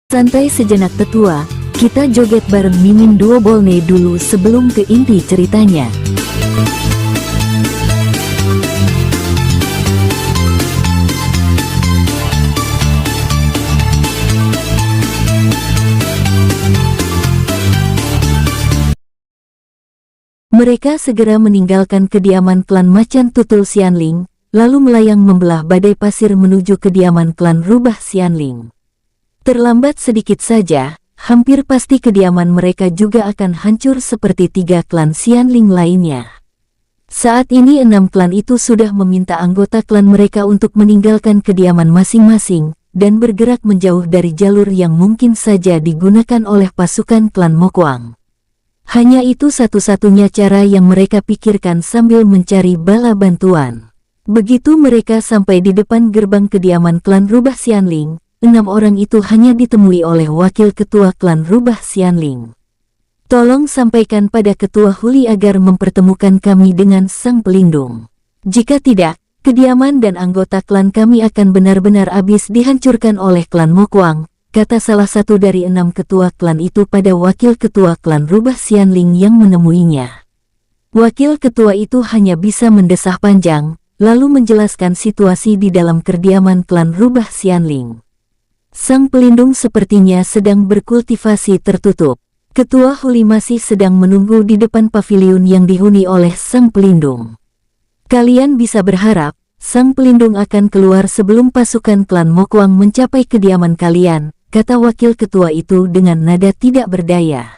Santai sejenak tetua, kita joget bareng Mimin Duo Bolne dulu sebelum ke inti ceritanya. Mereka segera meninggalkan kediaman klan Macan Tutul Xianling, lalu melayang membelah badai pasir menuju kediaman klan Rubah Xianling. Terlambat sedikit saja, hampir pasti kediaman mereka juga akan hancur seperti 3 klan Xianling lainnya. Saat ini 6 klan itu sudah meminta anggota klan mereka untuk meninggalkan kediaman masing-masing, dan bergerak menjauh dari jalur yang mungkin saja digunakan oleh pasukan klan Mokuang. Hanya itu satu-satunya cara yang mereka pikirkan sambil mencari bala bantuan. Begitu mereka sampai di depan gerbang kediaman klan Rubah Xianling, 6 orang itu hanya ditemui oleh wakil ketua klan Rubah Xianling. Tolong sampaikan pada ketua Huli agar mempertemukan kami dengan sang pelindung. Jika tidak, kediaman dan anggota klan kami akan benar-benar habis dihancurkan oleh klan Mokuang, kata salah satu dari 6 ketua klan itu pada wakil ketua klan Rubah Xianling yang menemuinya. Wakil ketua itu hanya bisa mendesah panjang, lalu menjelaskan situasi di dalam kediaman klan Rubah Xianling. Sang pelindung sepertinya sedang berkultivasi tertutup. Ketua Huli masih sedang menunggu di depan paviliun yang dihuni oleh sang pelindung. Kalian bisa berharap, sang pelindung akan keluar sebelum pasukan klan Mokuang mencapai kediaman kalian, kata wakil ketua itu dengan nada tidak berdaya.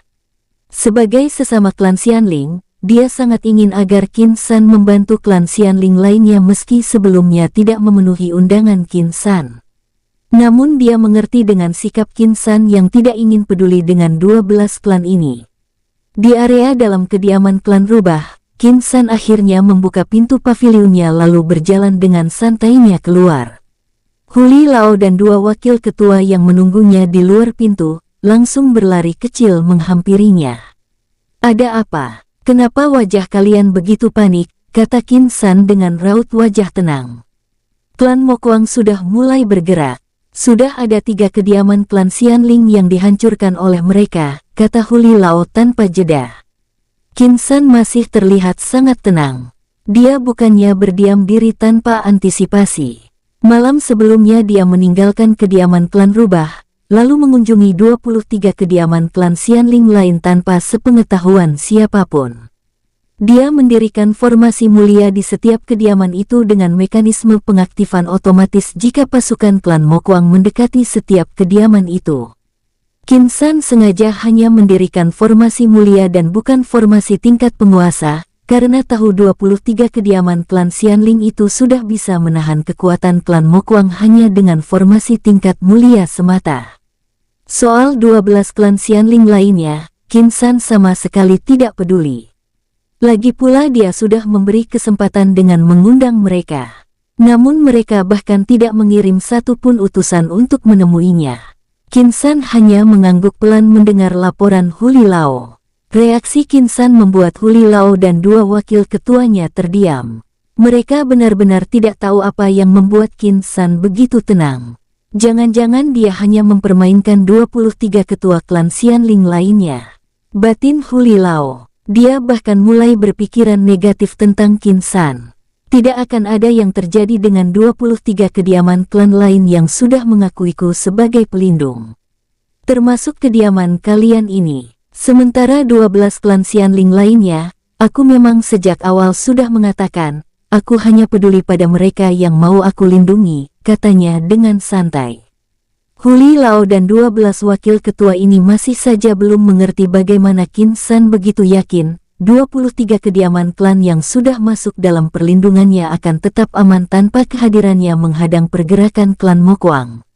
Sebagai sesama klan Xianling, dia sangat ingin agar Qin San membantu klan Xianling lainnya meski sebelumnya tidak memenuhi undangan Qin San. Namun dia mengerti dengan sikap Qin San yang tidak ingin peduli dengan 12 klan ini. Di area dalam kediaman klan Rubah, Qin San akhirnya membuka pintu paviliunnya lalu berjalan dengan santainya keluar. Huli Lao dan 2 wakil ketua yang menunggunya di luar pintu, langsung berlari kecil menghampirinya. Ada apa? Kenapa wajah kalian begitu panik? Kata Qin San dengan raut wajah tenang. Klan Mokuang sudah mulai bergerak. Sudah ada 3 kediaman klan Xianling yang dihancurkan oleh mereka, kata Huli Lao tanpa jeda. Qin San masih terlihat sangat tenang. Dia bukannya berdiam diri tanpa antisipasi. Malam sebelumnya dia meninggalkan kediaman klan Rubah, lalu mengunjungi 23 kediaman klan Xianling lain tanpa sepengetahuan siapapun. Dia mendirikan formasi mulia di setiap kediaman itu dengan mekanisme pengaktifan otomatis jika pasukan klan Mokuang mendekati setiap kediaman itu. Qin San sengaja hanya mendirikan formasi mulia dan bukan formasi tingkat penguasa, karena tahu 23 kediaman klan Xianling itu sudah bisa menahan kekuatan klan Mokuang hanya dengan formasi tingkat mulia semata. Soal 12 klan Xianling lainnya, Qin San sama sekali tidak peduli. Lagi pula dia sudah memberi kesempatan dengan mengundang mereka. Namun mereka bahkan tidak mengirim satupun utusan untuk menemuinya. Qin San hanya mengangguk pelan mendengar laporan Huli Lao. Reaksi Qin San membuat Huli Lao dan 2 wakil ketuanya terdiam. Mereka benar-benar tidak tahu apa yang membuat Qin San begitu tenang. Jangan-jangan dia hanya mempermainkan 23 ketua klan Xianling lainnya. Batin Huli Lao. Dia bahkan mulai berpikiran negatif tentang Qin San. Tidak akan ada yang terjadi dengan 23 kediaman klan lain yang sudah mengakuiku sebagai pelindung. Termasuk kediaman kalian ini. Sementara 12 klan Xianling lainnya, aku memang sejak awal sudah mengatakan, aku hanya peduli pada mereka yang mau aku lindungi, katanya dengan santai. Huli Lao dan 12 wakil ketua ini masih saja belum mengerti bagaimana Qin San begitu yakin, 23 kediaman klan yang sudah masuk dalam perlindungannya akan tetap aman tanpa kehadirannya menghadang pergerakan klan Mokuang.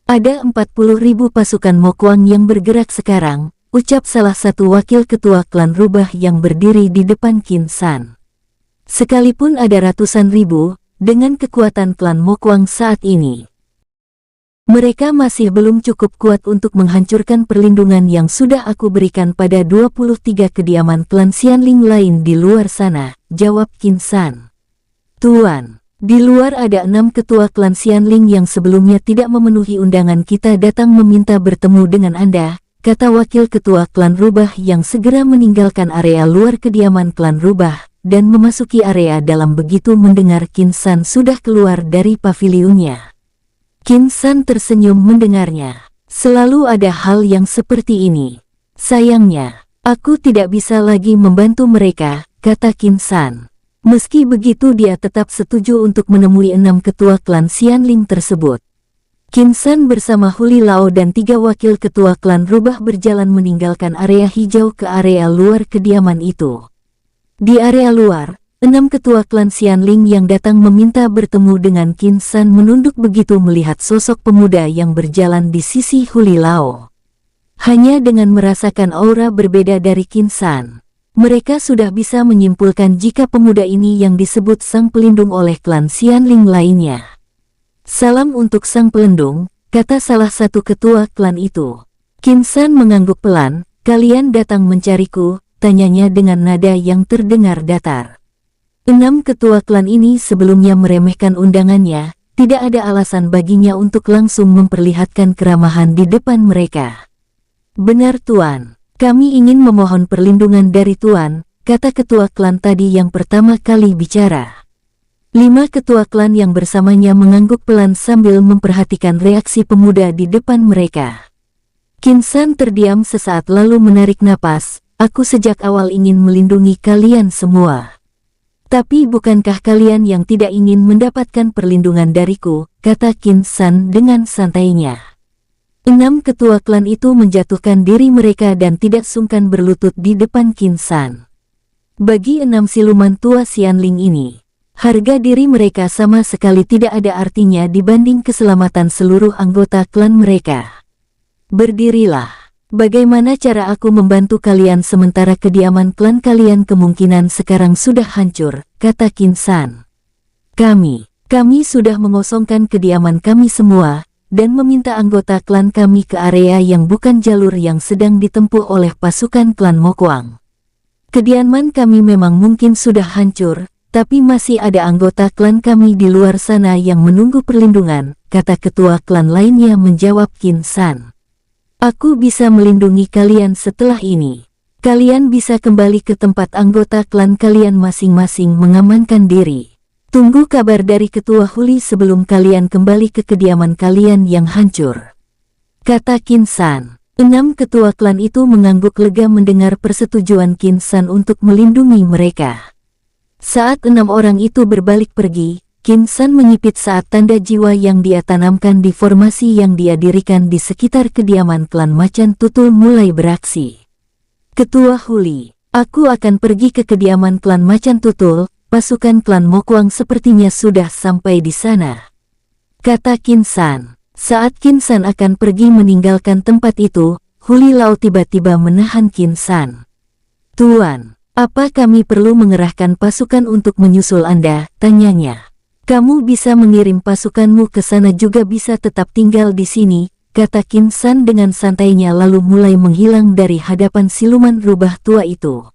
Ada 40.000 pasukan Mokuang yang bergerak sekarang, ucap salah satu wakil ketua klan Rubah yang berdiri di depan Qin San. Sekalipun ada ratusan ribu, dengan kekuatan klan Mokuang saat ini, mereka masih belum cukup kuat untuk menghancurkan perlindungan yang sudah aku berikan pada 23 kediaman klan Xianling lain di luar sana, jawab Qin San. Tuan, Di luar ada 6 ketua klan Xianling yang sebelumnya tidak memenuhi undangan kita datang meminta bertemu dengan Anda, kata wakil ketua klan rubah yang segera meninggalkan area luar kediaman klan rubah dan memasuki area dalam begitu mendengar Qin San sudah keluar dari pavilionnya. Qin San tersenyum mendengarnya. Selalu ada hal yang seperti ini. Sayangnya, aku tidak bisa lagi membantu mereka, kata Qin San. Meski begitu dia tetap setuju untuk menemui 6 ketua klan Xianling tersebut. Qin San bersama Huli Lao dan 3 wakil ketua klan rubah berjalan meninggalkan area hijau ke area luar kediaman itu. Di area luar, 6 ketua klan Xianling yang datang meminta bertemu dengan Qin San menunduk begitu melihat sosok pemuda yang berjalan di sisi Huli Lao. Hanya dengan merasakan aura berbeda dari Qin San, mereka sudah bisa menyimpulkan jika pemuda ini yang disebut sang pelindung oleh klan Xianling lainnya. Salam untuk sang pelindung, kata salah satu ketua klan itu. Qin San mengangguk pelan, kalian datang mencariku, tanyanya dengan nada yang terdengar datar. 6 ketua klan ini sebelumnya meremehkan undangannya, tidak ada alasan baginya untuk langsung memperlihatkan keramahan di depan mereka. Benar Tuan. Kami ingin memohon perlindungan dari Tuan, kata ketua klan tadi yang pertama kali bicara. 5 ketua klan yang bersamanya mengangguk pelan sambil memperhatikan reaksi pemuda di depan mereka. Qin San terdiam sesaat lalu menarik napas, aku sejak awal ingin melindungi kalian semua. Tapi bukankah kalian yang tidak ingin mendapatkan perlindungan dariku, kata Qin San dengan santainya. 6 ketua klan itu menjatuhkan diri mereka dan tidak sungkan berlutut di depan Qin San. Bagi 6 siluman tua Xianling ini, harga diri mereka sama sekali tidak ada artinya dibanding keselamatan seluruh anggota klan mereka. Berdirilah. Bagaimana cara aku membantu kalian sementara kediaman klan kalian kemungkinan sekarang sudah hancur, kata Qin San. Kami sudah mengosongkan kediaman kami semua, dan meminta anggota klan kami ke area yang bukan jalur yang sedang ditempuh oleh pasukan klan Mokuang. Kediaman kami memang mungkin sudah hancur, tapi masih ada anggota klan kami di luar sana yang menunggu perlindungan, kata ketua klan lainnya menjawab Qin San. Aku bisa melindungi kalian setelah ini. Kalian bisa kembali ke tempat anggota klan kalian masing-masing mengamankan diri. Tunggu kabar dari ketua Huli sebelum kalian kembali ke kediaman kalian yang hancur, kata Qin San. 6 ketua klan itu mengangguk lega mendengar persetujuan Qin San untuk melindungi mereka. Saat 6 orang itu berbalik pergi, Qin San menyipit saat tanda jiwa yang dia tanamkan di formasi yang dia dirikan di sekitar kediaman klan Macan Tutul mulai beraksi. Ketua Huli, aku akan pergi ke kediaman klan Macan Tutul. Pasukan klan Mokuang sepertinya sudah sampai di sana, kata Qin San. Saat Qin San akan pergi meninggalkan tempat itu, Huli Lao tiba-tiba menahan Qin San. Tuan, apa kami perlu mengerahkan pasukan untuk menyusul Anda? Tanyanya. Kamu bisa mengirim pasukanmu ke sana juga bisa tetap tinggal di sini, kata Qin San dengan santainya lalu mulai menghilang dari hadapan siluman rubah tua itu.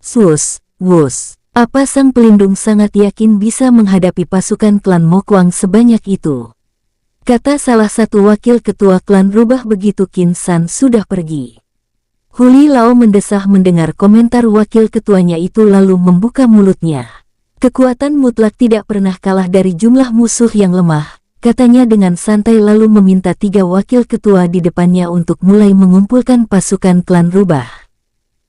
Sus, wus. Apa sang pelindung sangat yakin bisa menghadapi pasukan klan Mokuang sebanyak itu? Kata salah satu wakil ketua klan rubah begitu Qin San sudah pergi. Huli Lao mendesah mendengar komentar wakil ketuanya itu lalu membuka mulutnya. Kekuatan mutlak tidak pernah kalah dari jumlah musuh yang lemah, katanya dengan santai lalu meminta 3 wakil ketua di depannya untuk mulai mengumpulkan pasukan klan rubah.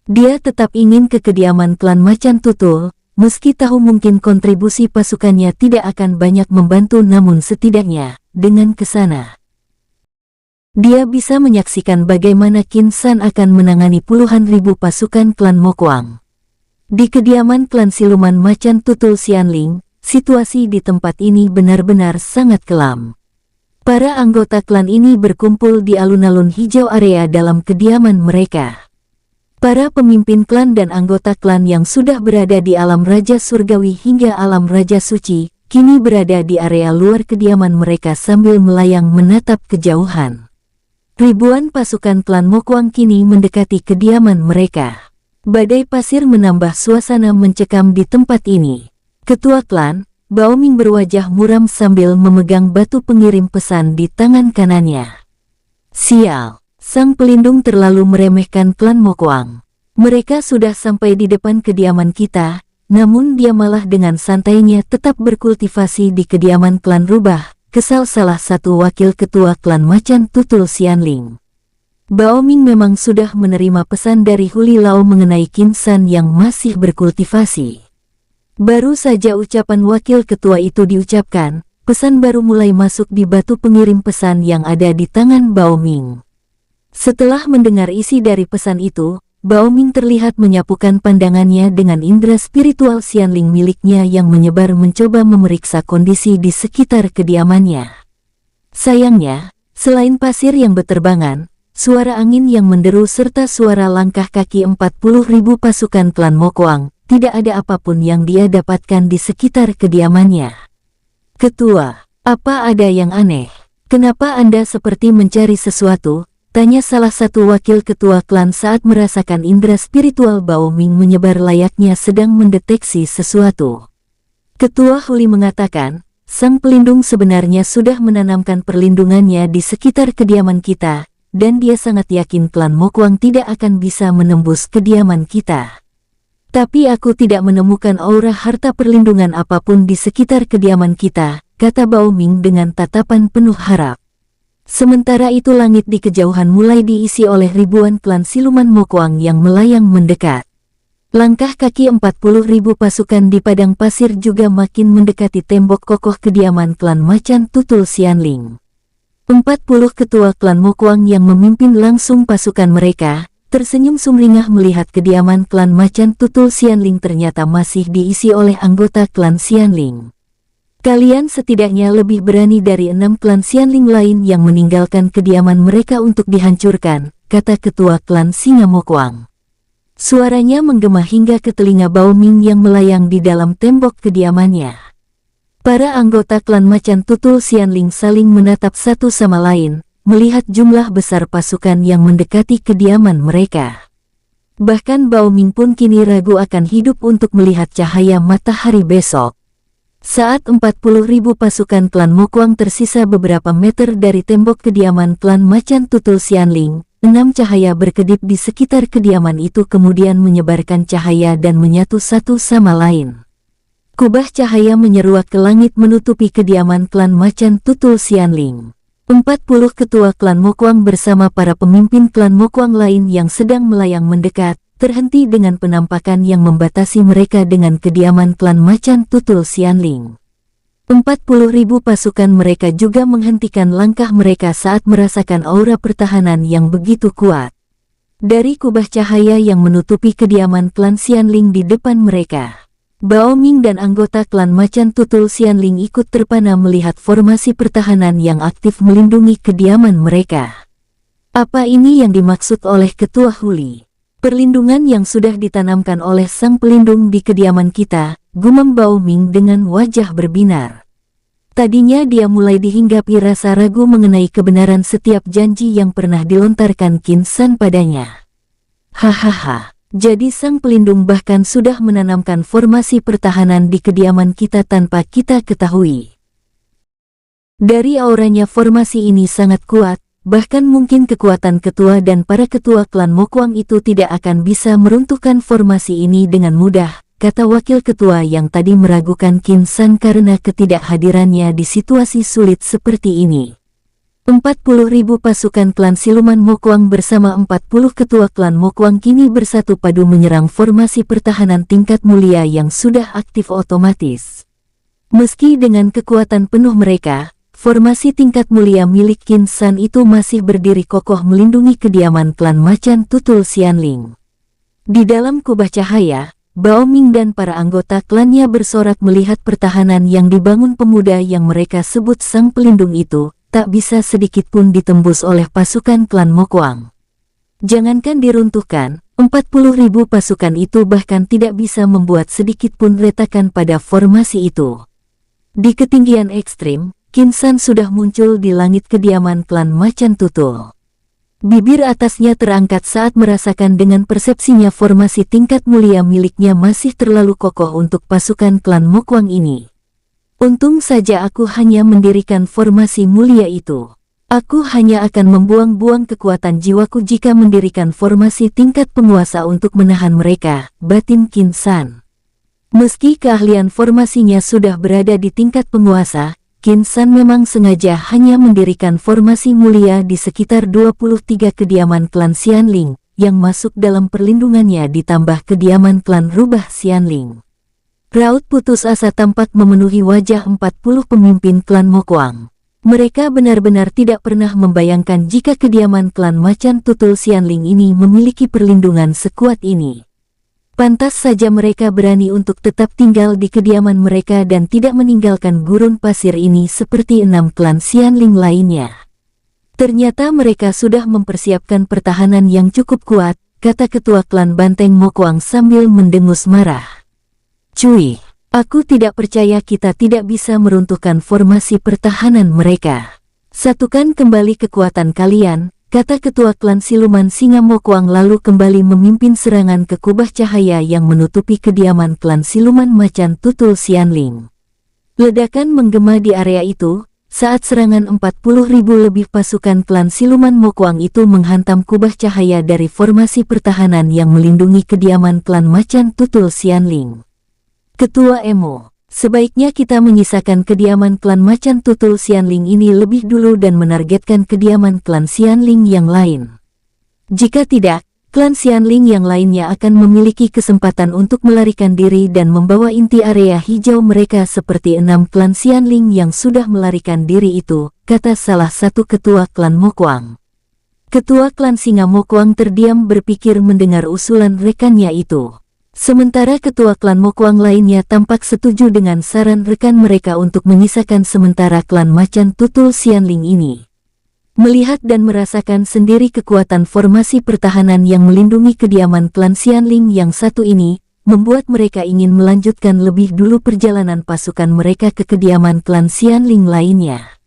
Dia tetap ingin ke kediaman klan Macan Tutul, meski tahu mungkin kontribusi pasukannya tidak akan banyak membantu namun setidaknya, dengan kesana, dia bisa menyaksikan bagaimana Qin San akan menangani puluhan ribu pasukan klan Mokuang. Di kediaman klan siluman Macan Tutul Xianling, situasi di tempat ini benar-benar sangat kelam. Para anggota klan ini berkumpul di alun-alun hijau area dalam kediaman mereka. Para pemimpin klan dan anggota klan yang sudah berada di alam Raja Surgawi hingga alam Raja Suci, kini berada di area luar kediaman mereka sambil melayang menatap kejauhan. Ribuan pasukan klan Mokuang kini mendekati kediaman mereka. Badai pasir menambah suasana mencekam di tempat ini. Ketua klan, Bao Ming berwajah muram sambil memegang batu pengirim pesan di tangan kanannya. Sial, sang pelindung terlalu meremehkan klan Mokuang. Mereka sudah sampai di depan kediaman kita, namun dia malah dengan santainya tetap berkultivasi di kediaman klan Rubah, kesal salah satu wakil ketua klan Macan Tutul Xianling. Bao Ming memang sudah menerima pesan dari Huli Lao mengenai Qin San yang masih berkultivasi. Baru saja ucapan wakil ketua itu diucapkan, pesan baru mulai masuk di batu pengirim pesan yang ada di tangan Bao Ming. Setelah mendengar isi dari pesan itu, Bao Ming terlihat menyapukan pandangannya dengan indera spiritual Xianling miliknya yang menyebar mencoba memeriksa kondisi di sekitar kediamannya. Sayangnya, selain pasir yang berterbangan, suara angin yang menderu serta suara langkah kaki 40.000 pasukan klan Mokuang, tidak ada apapun yang dia dapatkan di sekitar kediamannya. Ketua, apa ada yang aneh? Kenapa Anda seperti mencari sesuatu? Tanya salah satu wakil ketua klan saat merasakan indera spiritual Bao Ming menyebar layaknya sedang mendeteksi sesuatu. Ketua Huli mengatakan, sang pelindung sebenarnya sudah menanamkan perlindungannya di sekitar kediaman kita, dan dia sangat yakin klan Mokuang tidak akan bisa menembus kediaman kita. Tapi aku tidak menemukan aura harta perlindungan apapun di sekitar kediaman kita, kata Bao Ming dengan tatapan penuh harap. Sementara itu langit di kejauhan mulai diisi oleh ribuan klan siluman Mokuang yang melayang mendekat. Langkah kaki 40.000 pasukan di padang pasir juga makin mendekati tembok kokoh kediaman klan Macan Tutul Xianling. 40 ketua klan Mokuang yang memimpin langsung pasukan mereka, tersenyum sumringah melihat kediaman klan Macan Tutul Xianling ternyata masih diisi oleh anggota klan Xianling. Kalian setidaknya lebih berani dari 6 klan Xianling lain yang meninggalkan kediaman mereka untuk dihancurkan, kata ketua klan Singa Mokuang. Suaranya menggema hingga ke telinga Bao Ming yang melayang di dalam tembok kediamannya. Para anggota klan Macan Tutul Xianling saling menatap satu sama lain, melihat jumlah besar pasukan yang mendekati kediaman mereka. Bahkan Bao Ming pun kini ragu akan hidup untuk melihat cahaya matahari besok. Saat 40.000 pasukan klan Mokuang tersisa beberapa meter dari tembok kediaman klan Macan Tutul Xianling, 6 cahaya berkedip di sekitar kediaman itu kemudian menyebarkan cahaya dan menyatu satu sama lain. Kubah cahaya menyeruak ke langit menutupi kediaman klan Macan Tutul Xianling. 40 ketua klan Mokuang bersama para pemimpin klan Mokuang lain yang sedang melayang mendekat, terhenti dengan penampakan yang membatasi mereka dengan kediaman klan Macan Tutul Xianling. 40.000 pasukan mereka juga menghentikan langkah mereka saat merasakan aura pertahanan yang begitu kuat. Dari kubah cahaya yang menutupi kediaman klan Xianling di depan mereka, Bao Ming dan anggota klan Macan Tutul Xianling ikut terpana melihat formasi pertahanan yang aktif melindungi kediaman mereka. Apa ini yang dimaksud oleh Ketua Huli? Perlindungan yang sudah ditanamkan oleh sang pelindung di kediaman kita, gumam Bao Ming dengan wajah berbinar. Tadinya dia mulai dihinggapi rasa ragu mengenai kebenaran setiap janji yang pernah dilontarkan Qin San padanya. Hahaha. Jadi sang pelindung bahkan sudah menanamkan formasi pertahanan di kediaman kita tanpa kita ketahui. Dari auranya formasi ini sangat kuat, bahkan mungkin kekuatan ketua dan para ketua klan Mokuang itu tidak akan bisa meruntuhkan formasi ini dengan mudah, kata wakil ketua yang tadi meragukan Qin San karena ketidakhadirannya di situasi sulit seperti ini. 40.000 pasukan klan siluman Mokuang bersama 40 ketua klan Mokuang kini bersatu padu menyerang formasi pertahanan tingkat mulia yang sudah aktif otomatis. Meski dengan kekuatan penuh mereka, formasi tingkat mulia milik Qin San itu masih berdiri kokoh melindungi kediaman klan Macan Tutul Xianling. Di dalam kubah cahaya, Bao Ming dan para anggota klannya bersorak melihat pertahanan yang dibangun pemuda yang mereka sebut sang pelindung itu, tak bisa sedikit pun ditembus oleh pasukan klan Mokuang. Jangankan diruntuhkan, 40.000 pasukan itu bahkan tidak bisa membuat sedikit pun retakan pada formasi itu. Di ketinggian ekstrim, Qin San sudah muncul di langit kediaman klan Macan Tutul. Bibir atasnya terangkat saat merasakan dengan persepsinya formasi tingkat mulia miliknya masih terlalu kokoh untuk pasukan klan Mokuang ini. Untung saja aku hanya mendirikan formasi mulia itu. Aku hanya akan membuang-buang kekuatan jiwaku jika mendirikan formasi tingkat penguasa untuk menahan mereka, batin Qin San. Meski keahlian formasinya sudah berada di tingkat penguasa, Qin San memang sengaja hanya mendirikan formasi mulia di sekitar 23 kediaman klan Xianling, yang masuk dalam perlindungannya ditambah kediaman klan Rubah Xianling. Raut putus asa tampak memenuhi wajah 40 pemimpin klan Mokuang. Mereka benar-benar tidak pernah membayangkan jika kediaman klan Macan Tutul Xianling ini memiliki perlindungan sekuat ini. Pantas saja mereka berani untuk tetap tinggal di kediaman mereka dan tidak meninggalkan gurun pasir ini seperti 6 klan Xianling lainnya. Ternyata mereka sudah mempersiapkan pertahanan yang cukup kuat, kata ketua klan Banteng Mokuang sambil mendengus marah. Cuy, aku tidak percaya kita tidak bisa meruntuhkan formasi pertahanan mereka. Satukan kembali kekuatan kalian, kata ketua klan siluman Singa Mokuang lalu kembali memimpin serangan ke kubah cahaya yang menutupi kediaman klan siluman Macan Tutul Xianling. Ledakan menggema di area itu, saat serangan 40.000 lebih pasukan klan siluman Mokuang itu menghantam kubah cahaya dari formasi pertahanan yang melindungi kediaman klan Macan Tutul Xianling. Ketua Emo, sebaiknya kita menyisakan kediaman klan Macan Tutul Xianling ini lebih dulu dan menargetkan kediaman klan Xianling yang lain. Jika tidak, klan Xianling yang lainnya akan memiliki kesempatan untuk melarikan diri dan membawa inti area hijau mereka seperti 6 klan Xianling yang sudah melarikan diri itu, kata salah satu ketua klan Mokuang. Ketua klan Singa Mokuang terdiam berpikir mendengar usulan rekannya itu. Sementara ketua klan Mokuang lainnya tampak setuju dengan saran rekan mereka untuk menyisakan sementara klan Macan Tutul Xianling ini. Melihat dan merasakan sendiri kekuatan formasi pertahanan yang melindungi kediaman klan Xianling yang satu ini, membuat mereka ingin melanjutkan lebih dulu perjalanan pasukan mereka ke kediaman klan Xianling lainnya.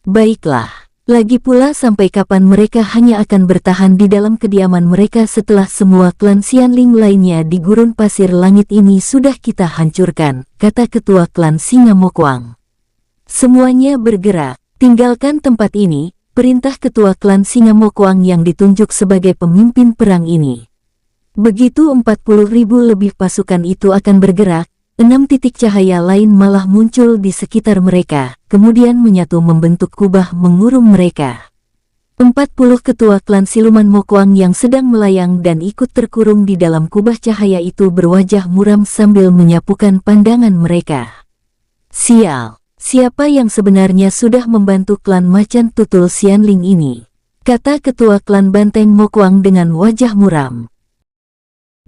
Baiklah. Lagi pula sampai kapan mereka hanya akan bertahan di dalam kediaman mereka setelah semua klan Xianling lainnya di gurun pasir langit ini sudah kita hancurkan, kata ketua klan Singa Mokuang. Semuanya bergerak, tinggalkan tempat ini, perintah ketua klan Singa Mokuang yang ditunjuk sebagai pemimpin perang ini. Begitu 40.000 lebih pasukan itu akan bergerak, 6 titik cahaya lain malah muncul di sekitar mereka, kemudian menyatu membentuk kubah mengurung mereka. 40 ketua klan siluman Mokuang yang sedang melayang dan ikut terkurung di dalam kubah cahaya itu berwajah muram sambil menyapukan pandangan mereka. Sial, siapa yang sebenarnya sudah membantu klan Macan Tutul Xianling ini? Kata ketua klan Banteng Mokuang dengan wajah muram.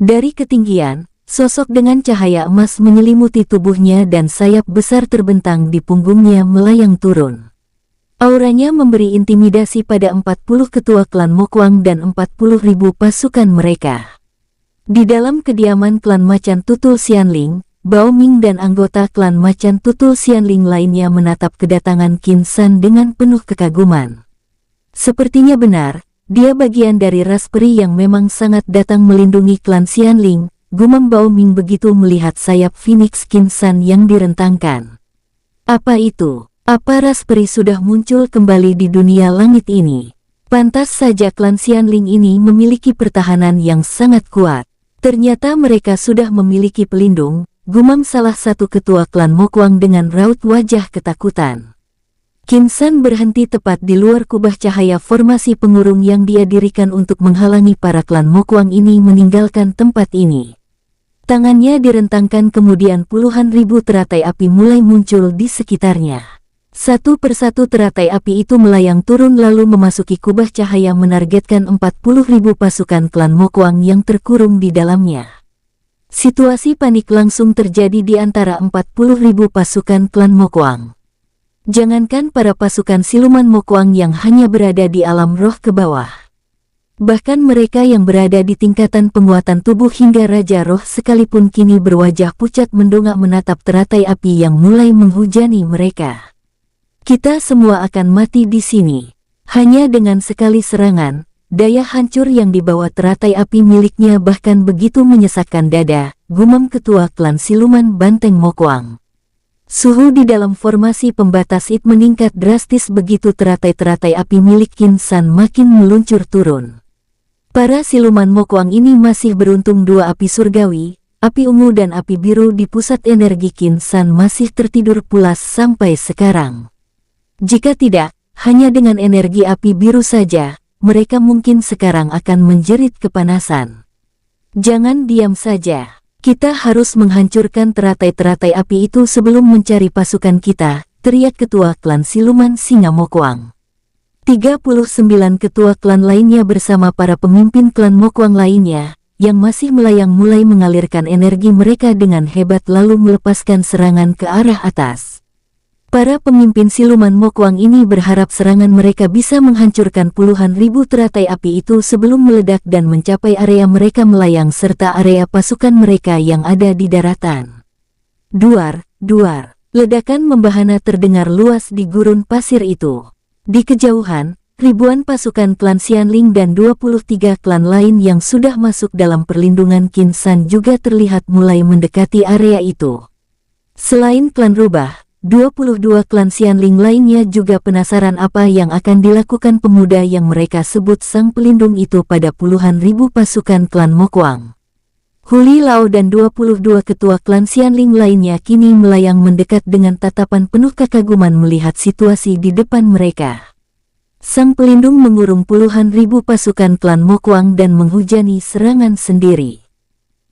Dari ketinggian, sosok dengan cahaya emas menyelimuti tubuhnya dan sayap besar terbentang di punggungnya melayang turun. Auranya memberi intimidasi pada 40 ketua klan Mokuang dan 40.000 pasukan mereka. Di dalam kediaman klan Macan Tutul Xianling, Bao Ming dan anggota klan Macan Tutul Xianling lainnya menatap kedatangan Qin San dengan penuh kekaguman. Sepertinya benar, dia bagian dari ras peri yang memang sangat datang melindungi klan Xianling. Gumam Bao Ming begitu melihat sayap Phoenix Qin San yang direntangkan. Apa itu? Apa ras peri sudah muncul kembali di dunia langit ini? Pantas saja klan Xianling ini memiliki pertahanan yang sangat kuat. Ternyata mereka sudah memiliki pelindung, gumam salah satu ketua klan Mokuang dengan raut wajah ketakutan. Qin San berhenti tepat di luar kubah cahaya formasi pengurung yang dia dirikan untuk menghalangi para klan Mokuang ini meninggalkan tempat ini. Tangannya direntangkan kemudian puluhan ribu teratai api mulai muncul di sekitarnya. Satu persatu teratai api itu melayang turun lalu memasuki kubah cahaya menargetkan 40.000 pasukan klan Mokuang yang terkurung di dalamnya. Situasi panik langsung terjadi di antara 40.000 pasukan klan Mokuang. Jangankan para pasukan siluman Mokuang yang hanya berada di alam roh ke bawah. Bahkan mereka yang berada di tingkatan penguatan tubuh hingga Raja Roh sekalipun kini berwajah pucat mendongak menatap teratai api yang mulai menghujani mereka. Kita semua akan mati di sini. Hanya dengan sekali serangan, daya hancur yang dibawa teratai api miliknya bahkan begitu menyesakkan dada, gumam ketua klan siluman Banteng Mokuang. Suhu di dalam formasi pembatas it meningkat drastis begitu teratai-teratai api milik Qin San makin meluncur turun. Para siluman Mokuang ini masih beruntung dua api surgawi, api ungu dan api biru di pusat energi Qin San masih tertidur pulas sampai sekarang. Jika tidak, hanya dengan energi api biru saja, mereka mungkin sekarang akan menjerit kepanasan. Jangan diam saja. Kita harus menghancurkan teratai-teratai api itu sebelum mencari pasukan kita, teriak ketua klan siluman Singa Mokuang. 39 ketua klan lainnya bersama para pemimpin klan Mokuang lainnya, yang masih melayang mulai mengalirkan energi mereka dengan hebat lalu melepaskan serangan ke arah atas. Para pemimpin siluman Mokuang ini berharap serangan mereka bisa menghancurkan puluhan ribu teratai api itu sebelum meledak dan mencapai area mereka melayang serta area pasukan mereka yang ada di daratan. Duar, duar, ledakan membahana terdengar luas di gurun pasir itu. Di kejauhan, ribuan pasukan klan Xianling dan 23 klan lain yang sudah masuk dalam perlindungan Qin San juga terlihat mulai mendekati area itu. Selain klan rubah, 22 klan Xianling lainnya juga penasaran apa yang akan dilakukan pemuda yang mereka sebut sang pelindung itu pada puluhan ribu pasukan klan Mokuang. Huli Lao dan 22 ketua klan Xianling lainnya kini melayang mendekat dengan tatapan penuh kekaguman melihat situasi di depan mereka. Sang pelindung mengurung puluhan ribu pasukan klan Mokuang dan menghujani serangan sendiri.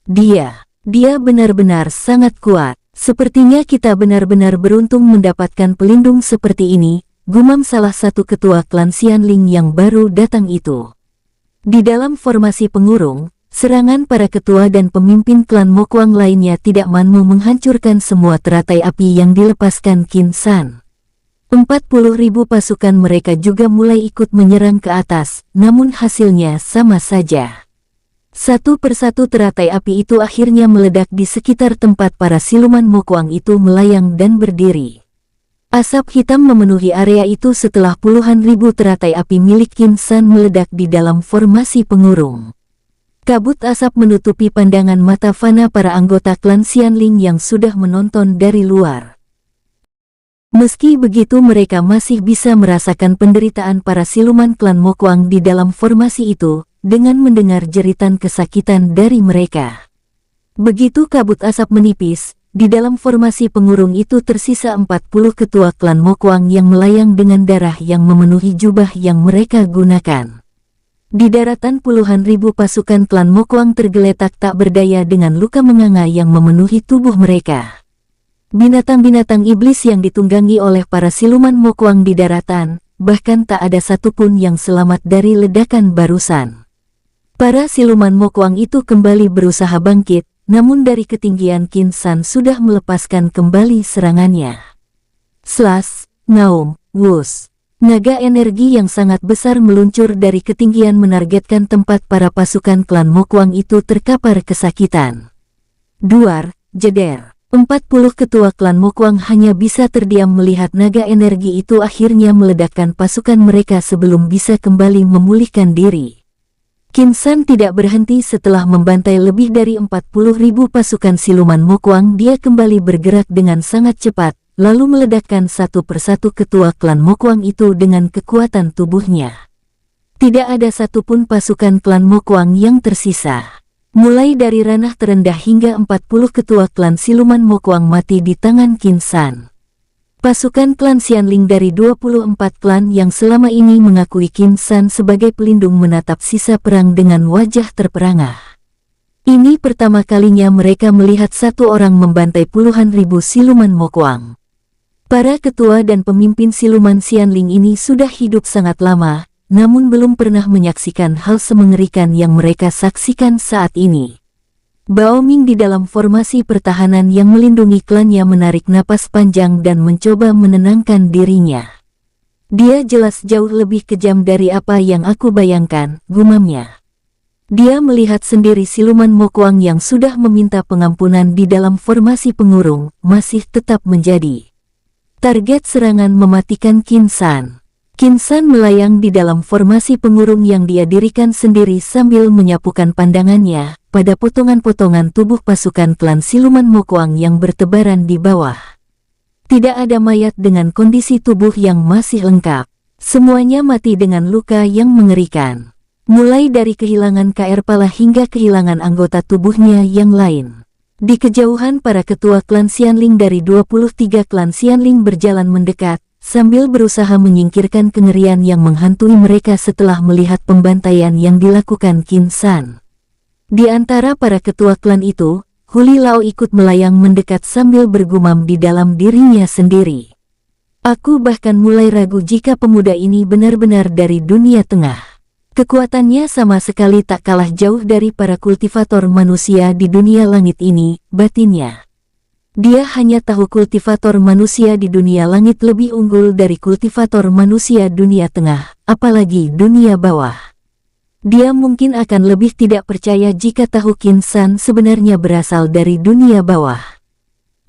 Dia benar-benar sangat kuat. Sepertinya kita benar-benar beruntung mendapatkan pelindung seperti ini, gumam salah satu ketua klan Xianling yang baru datang itu. Di dalam formasi pengurung, serangan para ketua dan pemimpin klan Mokuang lainnya tidak mampu menghancurkan semua teratai api yang dilepaskan Qin San. 40.000 pasukan mereka juga mulai ikut menyerang ke atas, namun hasilnya sama saja. Satu persatu teratai api itu akhirnya meledak di sekitar tempat para siluman Mokuang itu melayang dan berdiri. Asap hitam memenuhi area itu setelah puluhan ribu teratai api milik Qin San meledak di dalam formasi pengurung. Kabut asap menutupi pandangan mata fana para anggota klan Xianling yang sudah menonton dari luar. Meski begitu mereka masih bisa merasakan penderitaan para siluman klan Mokuang di dalam formasi itu, dengan mendengar jeritan kesakitan dari mereka. Begitu kabut asap menipis, di dalam formasi pengurung itu tersisa 40 ketua klan Mokuang yang melayang dengan darah yang memenuhi jubah yang mereka gunakan. Di daratan puluhan ribu pasukan klan Mokuang tergeletak tak berdaya dengan luka menganga yang memenuhi tubuh mereka. Binatang-binatang iblis yang ditunggangi oleh para siluman Mokuang di daratan, bahkan tak ada satupun yang selamat dari ledakan barusan. Para siluman Mokuang itu kembali berusaha bangkit, namun dari ketinggian Qin San sudah melepaskan kembali serangannya. Slash, ngaum, wus. Naga energi yang sangat besar meluncur dari ketinggian menargetkan tempat para pasukan klan Mokuang itu terkapar kesakitan. Duar, jeder. 40 ketua klan Mokuang hanya bisa terdiam melihat naga energi itu akhirnya meledakkan pasukan mereka sebelum bisa kembali memulihkan diri. Qin San tidak berhenti setelah membantai lebih dari 40.000 pasukan siluman Mokuang. Dia kembali bergerak dengan sangat cepat, lalu meledakkan satu persatu ketua klan Mokuang itu dengan kekuatan tubuhnya. Tidak ada satupun pasukan klan Mokuang yang tersisa. Mulai dari ranah terendah hingga 40 ketua klan siluman Mokuang mati di tangan Qin San. Pasukan klan Xianling dari 24 klan yang selama ini mengakui Qin San sebagai pelindung menatap sisa perang dengan wajah terperangah. Ini pertama kalinya mereka melihat satu orang membantai puluhan ribu siluman Mokuang. Para ketua dan pemimpin siluman Xianling ini sudah hidup sangat lama, namun belum pernah menyaksikan hal semengerikan yang mereka saksikan saat ini. Bao Ming di dalam formasi pertahanan yang melindungi klannya menarik napas panjang dan mencoba menenangkan dirinya. Dia jelas jauh lebih kejam dari apa yang aku bayangkan, gumamnya. Dia melihat sendiri siluman Mokuang yang sudah meminta pengampunan di dalam formasi pengurung, masih tetap menjadi target serangan mematikan Qin San. Qin San melayang di dalam formasi pengurung yang dia dirikan sendiri sambil menyapukan pandangannya pada potongan-potongan tubuh pasukan klan siluman Mokuang yang bertebaran di bawah. Tidak ada mayat dengan kondisi tubuh yang masih lengkap. Semuanya mati dengan luka yang mengerikan. Mulai dari kehilangan KR pala hingga kehilangan anggota tubuhnya yang lain. Di kejauhan para ketua klan Xianling dari 23 klan Xianling berjalan mendekat, sambil berusaha menyingkirkan kengerian yang menghantui mereka setelah melihat pembantaian yang dilakukan Qin San. Di antara para ketua klan itu, Huli Lao ikut melayang mendekat sambil bergumam di dalam dirinya sendiri. Aku bahkan mulai ragu jika pemuda ini benar-benar dari dunia tengah. Kekuatannya sama sekali tak kalah jauh dari para kultivator manusia di dunia langit ini, batinnya. Dia hanya tahu kultivator manusia di dunia langit lebih unggul dari kultivator manusia dunia tengah, apalagi dunia bawah. Dia mungkin akan lebih tidak percaya jika tahu Qin San sebenarnya berasal dari dunia bawah.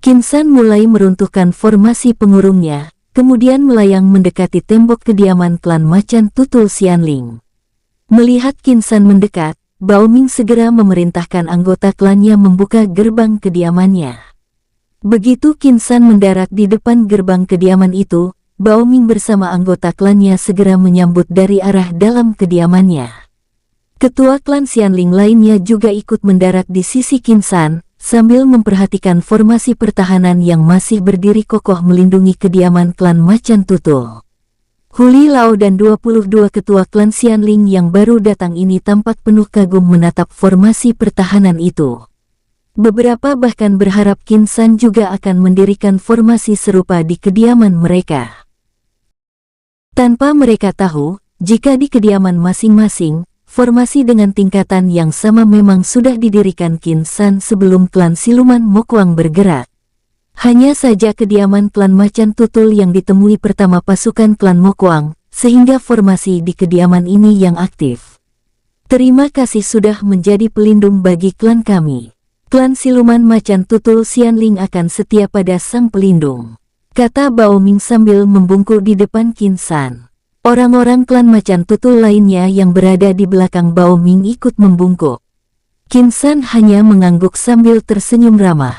Qin San mulai meruntuhkan formasi pengurungnya, kemudian melayang mendekati tembok kediaman klan Macan Tutul Xianling. Melihat Qin San mendekat, Bao Ming segera memerintahkan anggota klannya membuka gerbang kediamannya. Begitu Qin San mendarat di depan gerbang kediaman itu, Bao Ming bersama anggota klannya segera menyambut dari arah dalam kediamannya. Ketua klan Xianling lainnya juga ikut mendarat di sisi Qin San, sambil memperhatikan formasi pertahanan yang masih berdiri kokoh melindungi kediaman klan Macan Tutul. Huli Lao dan 22 ketua klan Xianling yang baru datang ini tampak penuh kagum menatap formasi pertahanan itu. Beberapa bahkan berharap Qin San juga akan mendirikan formasi serupa di kediaman mereka. Tanpa mereka tahu, jika di kediaman masing-masing, formasi dengan tingkatan yang sama memang sudah didirikan Qin San sebelum klan Siluman Mokuang bergerak. Hanya saja kediaman klan Macan Tutul yang ditemui pertama pasukan klan Mokuang, sehingga formasi di kediaman ini yang aktif. Terima kasih sudah menjadi pelindung bagi klan kami. Klan Siluman Macan Tutul Xianling akan setia pada sang pelindung, kata Bao Ming sambil membungkuk di depan Qin San. Orang-orang klan Macan Tutul lainnya yang berada di belakang Bao Ming ikut membungkuk. Qin San hanya mengangguk sambil tersenyum ramah.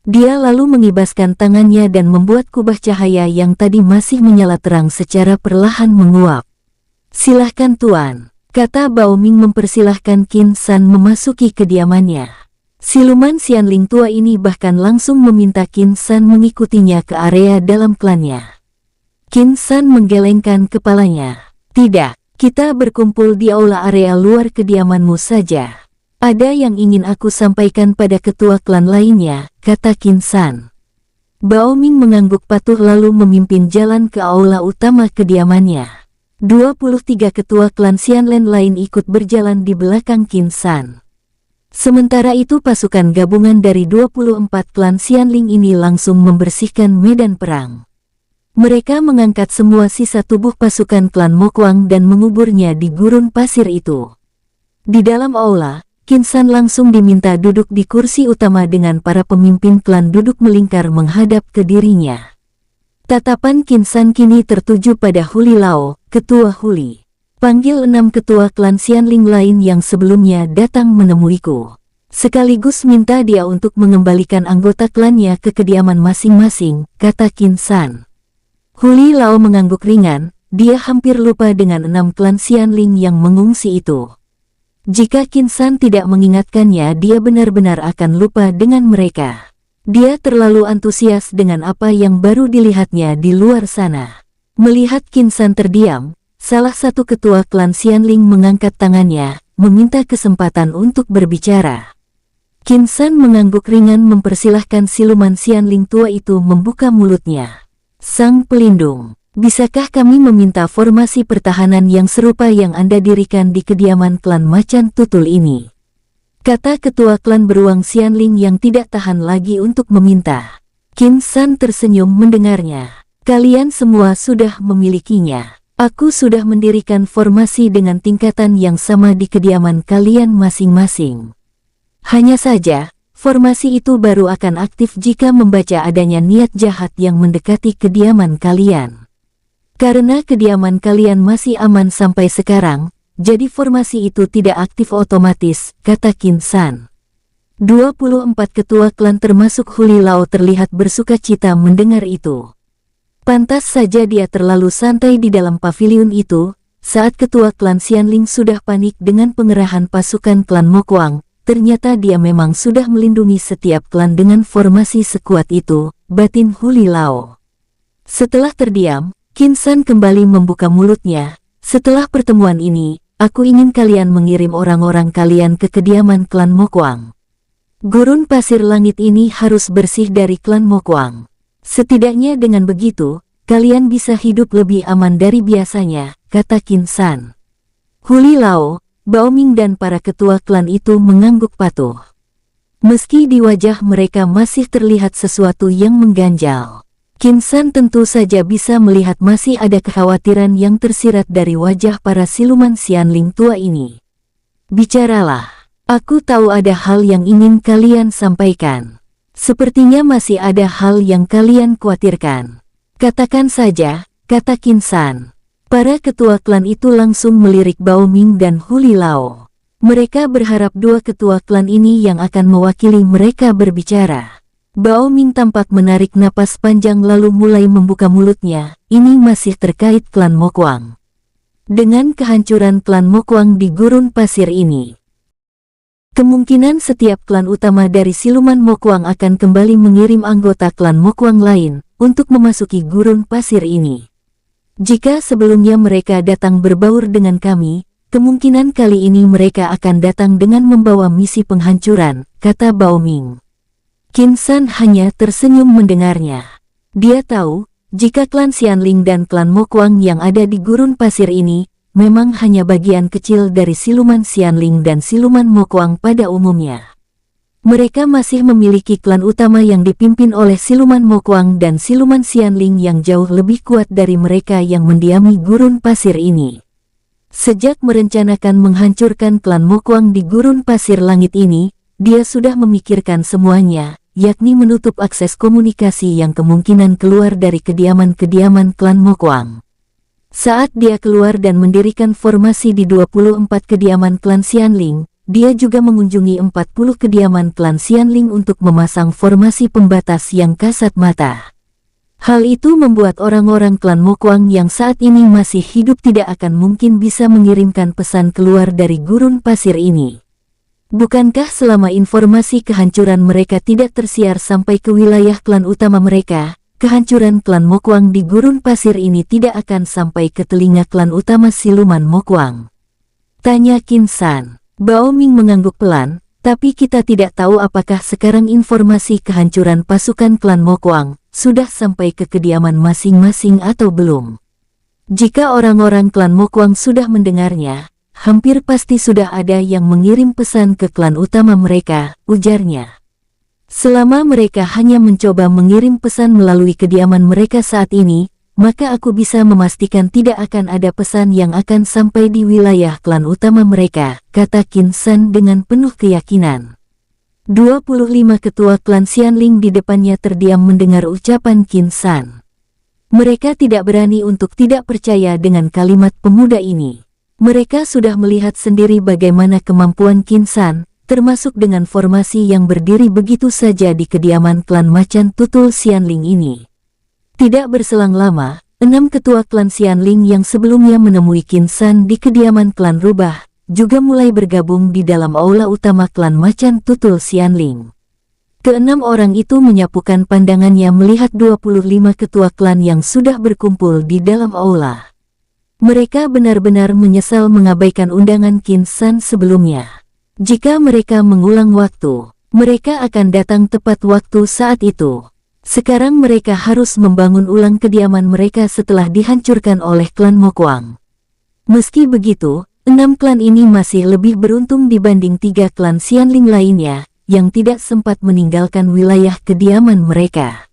Dia lalu mengibaskan tangannya dan membuat kubah cahaya yang tadi masih menyala terang secara perlahan menguap. Silahkan Tuan, kata Bao Ming mempersilahkan Qin San memasuki kediamannya. Siluman Xianling tua ini bahkan langsung meminta Qin San mengikutinya ke area dalam klannya. Qin San menggelengkan kepalanya. Tidak, kita berkumpul di aula area luar kediamanmu saja. Ada yang ingin aku sampaikan pada ketua klan lainnya, kata Qin San. Bao Ming mengangguk patuh lalu memimpin jalan ke aula utama kediamannya. 23 ketua klan Xianlen lain ikut berjalan di belakang Qin San. Sementara itu pasukan gabungan dari 24 klan Xianling ini langsung membersihkan medan perang. Mereka mengangkat semua sisa tubuh pasukan klan Mokuang dan menguburnya di gurun pasir itu. Di dalam aula, Qin San langsung diminta duduk di kursi utama dengan para pemimpin klan duduk melingkar menghadap ke dirinya. Tatapan Qin San kini tertuju pada Huli Lao, ketua Huli. Panggil 6 ketua klan Xianling lain yang sebelumnya datang menemuiku. Sekaligus minta dia untuk mengembalikan anggota klannya ke kediaman masing-masing, kata Qin San. Huli Lao mengangguk ringan, dia hampir lupa dengan 6 klan Xianling yang mengungsi itu. Jika Qin San tidak mengingatkannya, dia benar-benar akan lupa dengan mereka. Dia terlalu antusias dengan apa yang baru dilihatnya di luar sana. Melihat Qin San terdiam, salah satu ketua klan Xianling mengangkat tangannya, meminta kesempatan untuk berbicara. Qin San mengangguk ringan mempersilahkan siluman Xianling tua itu membuka mulutnya. Sang pelindung, bisakah kami meminta formasi pertahanan yang serupa yang Anda dirikan di kediaman klan Macan Tutul ini? Kata ketua klan beruang Xianling yang tidak tahan lagi untuk meminta. Qin San tersenyum mendengarnya. Kalian semua sudah memilikinya. Aku sudah mendirikan formasi dengan tingkatan yang sama di kediaman kalian masing-masing. Hanya saja, formasi itu baru akan aktif jika membaca adanya niat jahat yang mendekati kediaman kalian. Karena kediaman kalian masih aman sampai sekarang, jadi formasi itu tidak aktif otomatis, kata Qin San. 24 ketua klan termasuk Huli Lao terlihat bersuka cita mendengar itu. Pantas saja dia terlalu santai di dalam paviliun itu, saat ketua klan Xianling sudah panik dengan pengerahan pasukan klan Mokuang. Ternyata dia memang sudah melindungi setiap klan dengan formasi sekuat itu, batin Huli Lao. Setelah terdiam, Qin San kembali membuka mulutnya. Setelah pertemuan ini, aku ingin kalian mengirim orang-orang kalian ke kediaman klan Mokuang. Gurun pasir langit ini harus bersih dari klan Mokuang. Setidaknya dengan begitu, kalian bisa hidup lebih aman dari biasanya, kata Qin San. Huli Lao, Bao Ming dan para ketua klan itu mengangguk patuh. Meski di wajah mereka masih terlihat sesuatu yang mengganjal, Qin San tentu saja bisa melihat masih ada kekhawatiran yang tersirat dari wajah para siluman Xianling tua ini. Bicaralah, aku tahu ada hal yang ingin kalian sampaikan. Sepertinya masih ada hal yang kalian khawatirkan. Katakan saja, kata Qin San. Para ketua klan itu langsung melirik Bao Ming dan Huli Lao. Mereka berharap dua ketua klan ini yang akan mewakili mereka berbicara. Bao Ming tampak menarik napas panjang lalu mulai membuka mulutnya. Ini masih terkait klan Mokuang. Dengan kehancuran klan Mokuang di gurun pasir ini, kemungkinan setiap klan utama dari siluman Mokuang akan kembali mengirim anggota klan Mokuang lain untuk memasuki gurun pasir ini. Jika sebelumnya mereka datang berbaur dengan kami, kemungkinan kali ini mereka akan datang dengan membawa misi penghancuran, kata Bao Ming. Qin San hanya tersenyum mendengarnya. Dia tahu, jika klan Xianling dan klan Mokuang yang ada di gurun pasir ini, memang hanya bagian kecil dari siluman Xianling dan siluman Mokuang pada umumnya. Mereka masih memiliki klan utama yang dipimpin oleh siluman Mokuang dan siluman Xianling yang jauh lebih kuat dari mereka yang mendiami gurun pasir ini. Sejak merencanakan menghancurkan klan Mokuang di gurun pasir langit ini, dia sudah memikirkan semuanya, yakni menutup akses komunikasi yang kemungkinan keluar dari kediaman-kediaman klan Mokuang. Saat dia keluar dan mendirikan formasi di 24 kediaman klan Xianling, dia juga mengunjungi 40 kediaman klan Xianling untuk memasang formasi pembatas yang kasat mata. Hal itu membuat orang-orang klan Mokuang yang saat ini masih hidup tidak akan mungkin bisa mengirimkan pesan keluar dari gurun pasir ini. Bukankah selama informasi kehancuran mereka tidak tersiar sampai ke wilayah klan utama mereka, kehancuran klan Mokuang di gurun pasir ini tidak akan sampai ke telinga klan utama siluman Mokuang? Tanya Qin San. Bao Ming mengangguk pelan, tapi kita tidak tahu apakah sekarang informasi kehancuran pasukan klan Mokuang sudah sampai ke kediaman masing-masing atau belum. Jika orang-orang klan Mokuang sudah mendengarnya, hampir pasti sudah ada yang mengirim pesan ke klan utama mereka, ujarnya. Selama mereka hanya mencoba mengirim pesan melalui kediaman mereka saat ini, maka aku bisa memastikan tidak akan ada pesan yang akan sampai di wilayah klan utama mereka, kata Qin San dengan penuh keyakinan. 25 ketua klan Xianling di depannya terdiam mendengar ucapan Qin San. Mereka tidak berani untuk tidak percaya dengan kalimat pemuda ini. Mereka sudah melihat sendiri bagaimana kemampuan Qin San, termasuk dengan formasi yang berdiri begitu saja di kediaman klan macan tutul Xianling ini. Tidak berselang lama, 6 ketua klan Xianling yang sebelumnya menemui Qin San di kediaman klan Rubah, juga mulai bergabung di dalam aula utama klan macan tutul Xianling. Keenam orang itu menyapukan pandangannya melihat 25 ketua klan yang sudah berkumpul di dalam aula. Mereka benar-benar menyesal mengabaikan undangan Qin San sebelumnya. Jika mereka mengulang waktu, mereka akan datang tepat waktu saat itu. Sekarang mereka harus membangun ulang kediaman mereka setelah dihancurkan oleh klan Mokuang. Meski begitu, 6 klan ini masih lebih beruntung dibanding 3 klan Xianling lainnya, yang tidak sempat meninggalkan wilayah kediaman mereka.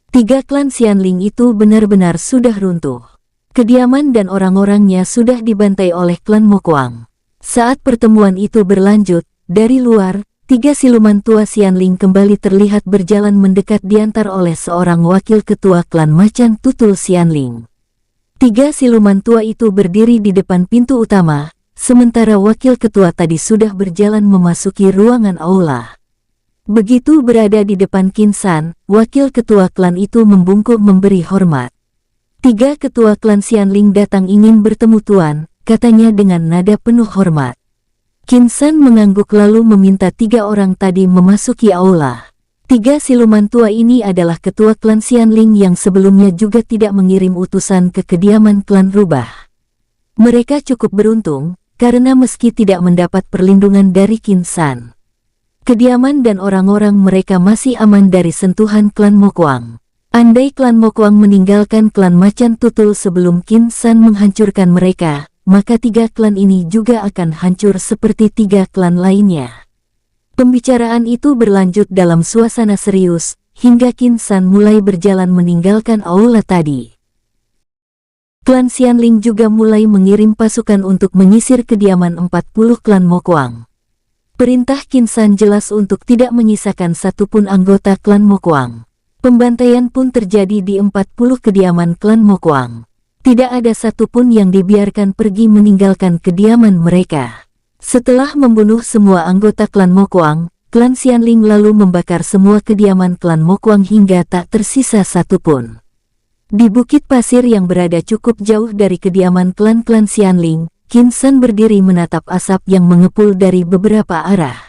3 klan Xianling itu benar-benar sudah runtuh. Kediaman dan orang-orangnya sudah dibantai oleh klan Mokuang. Saat pertemuan itu berlanjut, dari luar, 3 siluman tua Xianling kembali terlihat berjalan mendekat diantar oleh seorang wakil ketua klan macan tutul Xianling. 3 siluman tua itu berdiri di depan pintu utama, sementara wakil ketua tadi sudah berjalan memasuki ruangan aula. Begitu berada di depan Qin San, wakil ketua klan itu membungkuk memberi hormat. 3 ketua klan Xianling datang ingin bertemu tuan, katanya dengan nada penuh hormat. Qin San mengangguk lalu meminta 3 orang tadi memasuki aula. 3 siluman tua ini adalah ketua klan Xianling yang sebelumnya juga tidak mengirim utusan ke kediaman klan rubah. Mereka cukup beruntung, karena meski tidak mendapat perlindungan dari Qin San, kediaman dan orang-orang mereka masih aman dari sentuhan klan Mokuang. Andai klan Mokuang meninggalkan klan Macan Tutul sebelum Qin San menghancurkan mereka, maka 3 klan ini juga akan hancur seperti 3 klan lainnya. Pembicaraan itu berlanjut dalam suasana serius, hingga Qin San mulai berjalan meninggalkan aula tadi. Klan Xianling juga mulai mengirim pasukan untuk menyisir kediaman 40 klan Mokuang. Perintah Qin San jelas untuk tidak menyisakan satupun anggota klan Mokuang. Pembantaian pun terjadi di 40 kediaman klan Mokuang. Tidak ada satupun yang dibiarkan pergi meninggalkan kediaman mereka. Setelah membunuh semua anggota klan Mokuang, klan Xianling lalu membakar semua kediaman klan Mokuang hingga tak tersisa satupun. Di bukit pasir yang berada cukup jauh dari kediaman klan-klan Xianling, Qin San berdiri menatap asap yang mengepul dari beberapa arah.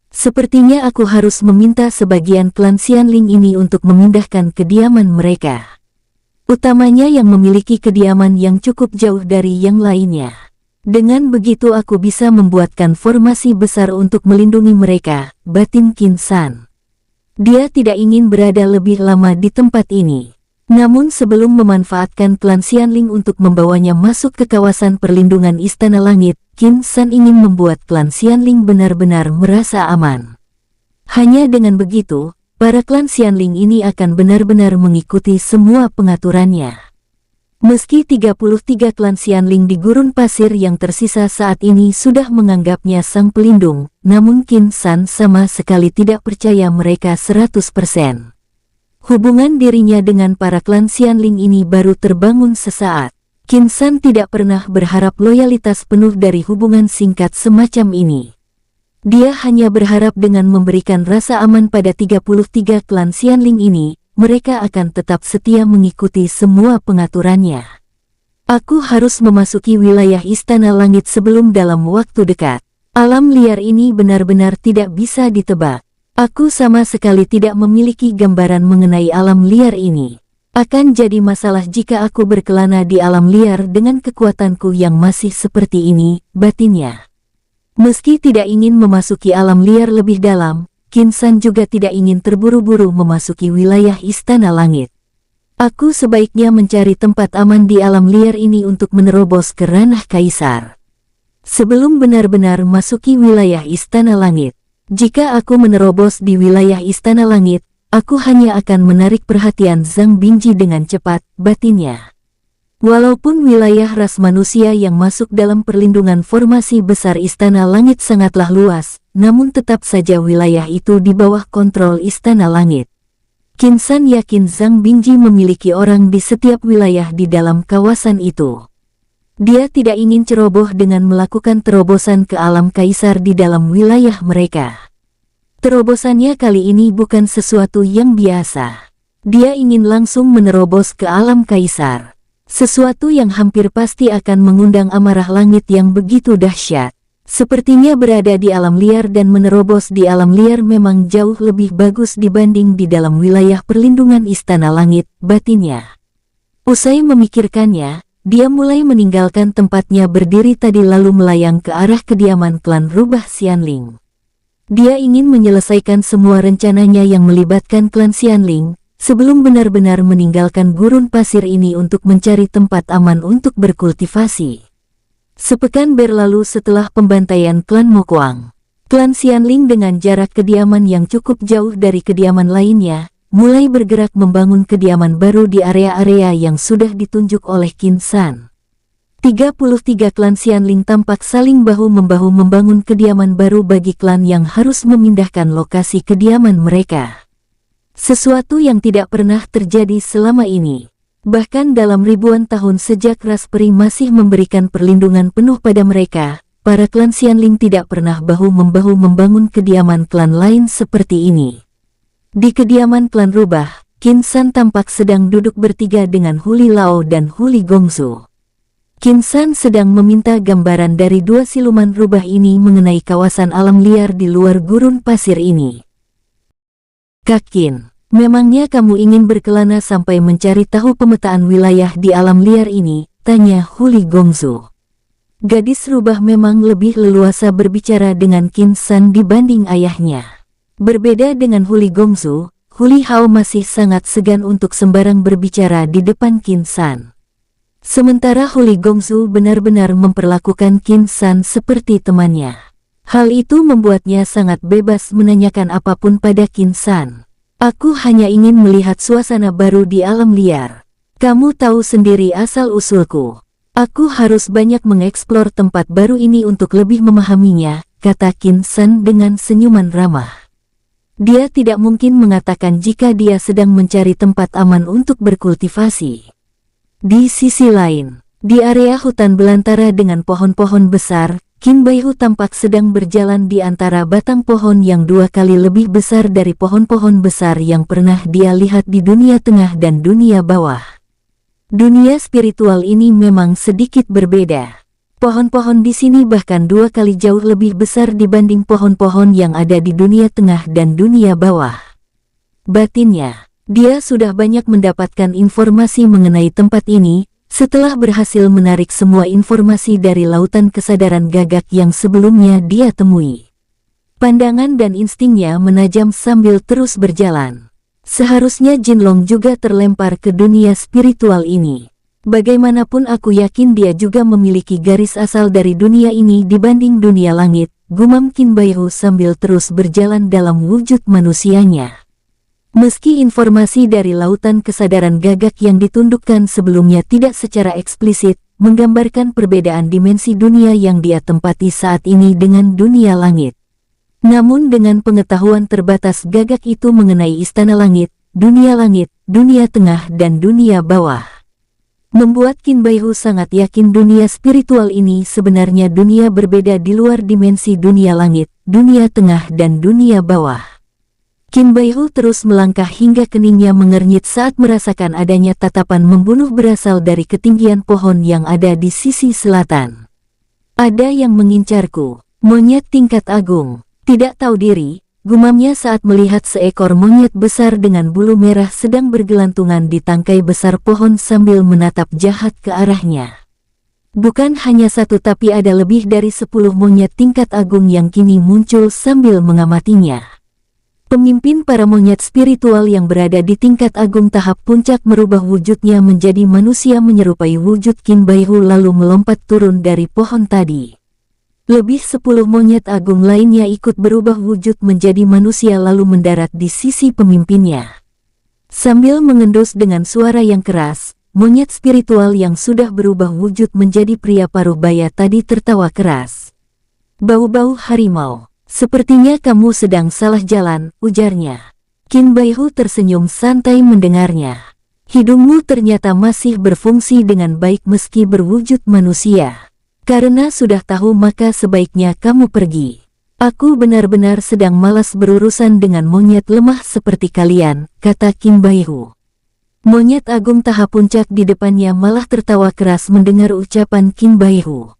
Sepertinya aku harus meminta sebagian klan Xianling ini untuk memindahkan kediaman mereka. Utamanya yang memiliki kediaman yang cukup jauh dari yang lainnya. Dengan begitu aku bisa membuatkan formasi besar untuk melindungi mereka, batin Qin San. Dia tidak ingin berada lebih lama di tempat ini. Namun sebelum memanfaatkan klan Xianling untuk membawanya masuk ke kawasan perlindungan Istana Langit, Qin San ingin membuat klan Xianling benar-benar merasa aman. Hanya dengan begitu, para klan Xianling ini akan benar-benar mengikuti semua pengaturannya. Meski 33 klan Xianling di gurun pasir yang tersisa saat ini sudah menganggapnya sang pelindung, namun Qin San sama sekali tidak percaya mereka 100%. Hubungan dirinya dengan para klan Xianling ini baru terbangun sesaat. Qin San tidak pernah berharap loyalitas penuh dari hubungan singkat semacam ini. Dia hanya berharap dengan memberikan rasa aman pada 33 klan Xianling ini, mereka akan tetap setia mengikuti semua pengaturannya. Aku harus memasuki wilayah Istana Langit sebelum dalam waktu dekat. Alam liar ini benar-benar tidak bisa ditebak. Aku sama sekali tidak memiliki gambaran mengenai alam liar ini. Akan jadi masalah jika aku berkelana di alam liar dengan kekuatanku yang masih seperti ini, batinnya. Meski tidak ingin memasuki alam liar lebih dalam, Qin San juga tidak ingin terburu-buru memasuki wilayah Istana Langit. Aku sebaiknya mencari tempat aman di alam liar ini untuk menerobos ke ranah Kaisar. Sebelum benar-benar masuki wilayah Istana Langit. Jika aku menerobos di wilayah Istana Langit, aku hanya akan menarik perhatian Zhang Bingji dengan cepat, batinnya. Walaupun wilayah ras manusia yang masuk dalam perlindungan formasi besar Istana Langit sangatlah luas, namun tetap saja wilayah itu di bawah kontrol Istana Langit. Qin San yakin Zhang Bingji memiliki orang di setiap wilayah di dalam kawasan itu. Dia tidak ingin ceroboh dengan melakukan terobosan ke alam Kaisar di dalam wilayah mereka. Terobosannya kali ini bukan sesuatu yang biasa. Dia ingin langsung menerobos ke alam Kaisar. Sesuatu yang hampir pasti akan mengundang amarah langit yang begitu dahsyat. Sepertinya berada di alam liar dan menerobos di alam liar memang jauh lebih bagus dibanding di dalam wilayah perlindungan Istana Langit, batinnya. Usai memikirkannya, dia mulai meninggalkan tempatnya berdiri tadi lalu melayang ke arah kediaman klan rubah Xianling. Dia ingin menyelesaikan semua rencananya yang melibatkan klan Xianling, sebelum benar-benar meninggalkan gurun pasir ini untuk mencari tempat aman untuk berkultivasi. Sepekan berlalu setelah pembantaian klan Mokuang, klan Xianling dengan jarak kediaman yang cukup jauh dari kediaman lainnya, mulai bergerak membangun kediaman baru di area-area yang sudah ditunjuk oleh Qin San. 33 klan Xianling tampak saling bahu-membahu membangun kediaman baru bagi klan yang harus memindahkan lokasi kediaman mereka. Sesuatu yang tidak pernah terjadi selama ini. Bahkan dalam ribuan tahun sejak ras peri masih memberikan perlindungan penuh pada mereka, para klan Xianling tidak pernah bahu-membahu membangun kediaman klan lain seperti ini. Di kediaman klan rubah, Qin San tampak sedang duduk bertiga dengan Huli Lao dan Huli Gongsu. Qin San sedang meminta gambaran dari dua siluman rubah ini mengenai kawasan alam liar di luar gurun pasir ini. Kak Qin, memangnya kamu ingin berkelana sampai mencari tahu pemetaan wilayah di alam liar ini? Tanya Huli Gongsu. Gadis rubah memang lebih leluasa berbicara dengan Qin San dibanding ayahnya. Berbeda dengan Huli Gongsu, Huli Hao masih sangat segan untuk sembarang berbicara di depan Qin San. Sementara Huli Gongsu benar-benar memperlakukan Qin San seperti temannya. Hal itu membuatnya sangat bebas menanyakan apapun pada Qin San. Aku hanya ingin melihat suasana baru di alam liar. Kamu tahu sendiri asal-usulku. Aku harus banyak mengeksplor tempat baru ini untuk lebih memahaminya, kata Qin San dengan senyuman ramah. Dia tidak mungkin mengatakan jika dia sedang mencari tempat aman untuk berkultivasi. Di sisi lain, di area hutan belantara dengan pohon-pohon besar, Qin Baihu tampak sedang berjalan di antara batang pohon yang 2 kali lebih besar dari pohon-pohon besar yang pernah dia lihat di dunia tengah dan dunia bawah. Dunia spiritual ini memang sedikit berbeda. Pohon-pohon di sini bahkan 2 kali jauh lebih besar dibanding pohon-pohon yang ada di dunia tengah dan dunia bawah. Batinnya, dia sudah banyak mendapatkan informasi mengenai tempat ini, setelah berhasil menarik semua informasi dari lautan kesadaran gagak yang sebelumnya dia temui. Pandangan dan instingnya menajam sambil terus berjalan. Seharusnya Jinlong juga terlempar ke dunia spiritual ini. Bagaimanapun aku yakin dia juga memiliki garis asal dari dunia ini dibanding dunia langit, gumam Qin Baihu sambil terus berjalan dalam wujud manusianya. Meski informasi dari lautan kesadaran gagak yang ditundukkan sebelumnya tidak secara eksplisit, menggambarkan perbedaan dimensi dunia yang dia tempati saat ini dengan dunia langit. Namun dengan pengetahuan terbatas gagak itu mengenai istana langit, dunia tengah dan dunia bawah, membuat Qin Baihu sangat yakin dunia spiritual ini sebenarnya dunia berbeda di luar dimensi dunia langit, dunia tengah dan dunia bawah. Qin Baihu terus melangkah hingga keningnya mengernyit saat merasakan adanya tatapan membunuh berasal dari ketinggian pohon yang ada di sisi selatan. Ada yang mengincarku, monyet tingkat agung. Tidak tahu diri, gumamnya saat melihat seekor monyet besar dengan bulu merah sedang bergelantungan di tangkai besar pohon sambil menatap jahat ke arahnya. Bukan hanya satu tapi ada lebih dari 10 monyet tingkat agung yang kini muncul sambil mengamatinya. Pemimpin para monyet spiritual yang berada di tingkat agung tahap puncak merubah wujudnya menjadi manusia menyerupai wujud Qin Baihu lalu melompat turun dari pohon tadi. Lebih 10 monyet agung lainnya ikut berubah wujud menjadi manusia lalu mendarat di sisi pemimpinnya. Sambil mengendus dengan suara yang keras, monyet spiritual yang sudah berubah wujud menjadi pria paruh baya tadi tertawa keras. Bau-bau harimau, sepertinya kamu sedang salah jalan, ujarnya. Qin Baihu tersenyum santai mendengarnya. Hidungmu ternyata masih berfungsi dengan baik meski berwujud manusia. Karena sudah tahu maka sebaiknya kamu pergi. Aku benar-benar sedang malas berurusan dengan monyet lemah seperti kalian, kata Qin Baihu. Monyet agung tahap puncak di depannya malah tertawa keras mendengar ucapan Qin Baihu.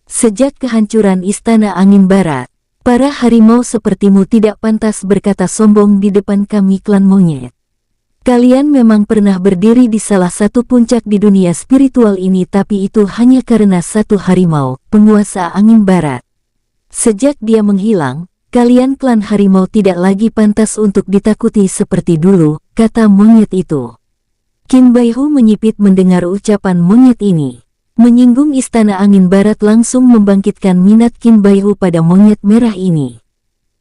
Sejak kehancuran Istana Angin Barat, para harimau sepertimu tidak pantas berkata sombong di depan kami klan monyet. Kalian memang pernah berdiri di salah satu puncak di dunia spiritual ini tapi itu hanya karena satu harimau, penguasa Angin Barat. Sejak dia menghilang, kalian klan harimau tidak lagi pantas untuk ditakuti seperti dulu, kata monyet itu. Qin Baihu menyipit mendengar ucapan monyet ini. Menyinggung Istana Angin Barat langsung membangkitkan minat Qin Baihu pada monyet merah ini.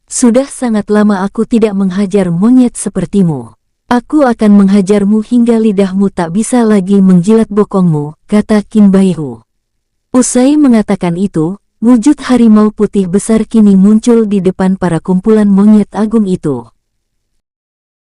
Sudah sangat lama aku tidak menghajar monyet sepertimu. Aku akan menghajarmu hingga lidahmu tak bisa lagi menjilat bokongmu, kata Qin Baihu. Usai mengatakan itu, wujud harimau putih besar kini muncul di depan para kumpulan monyet agung itu.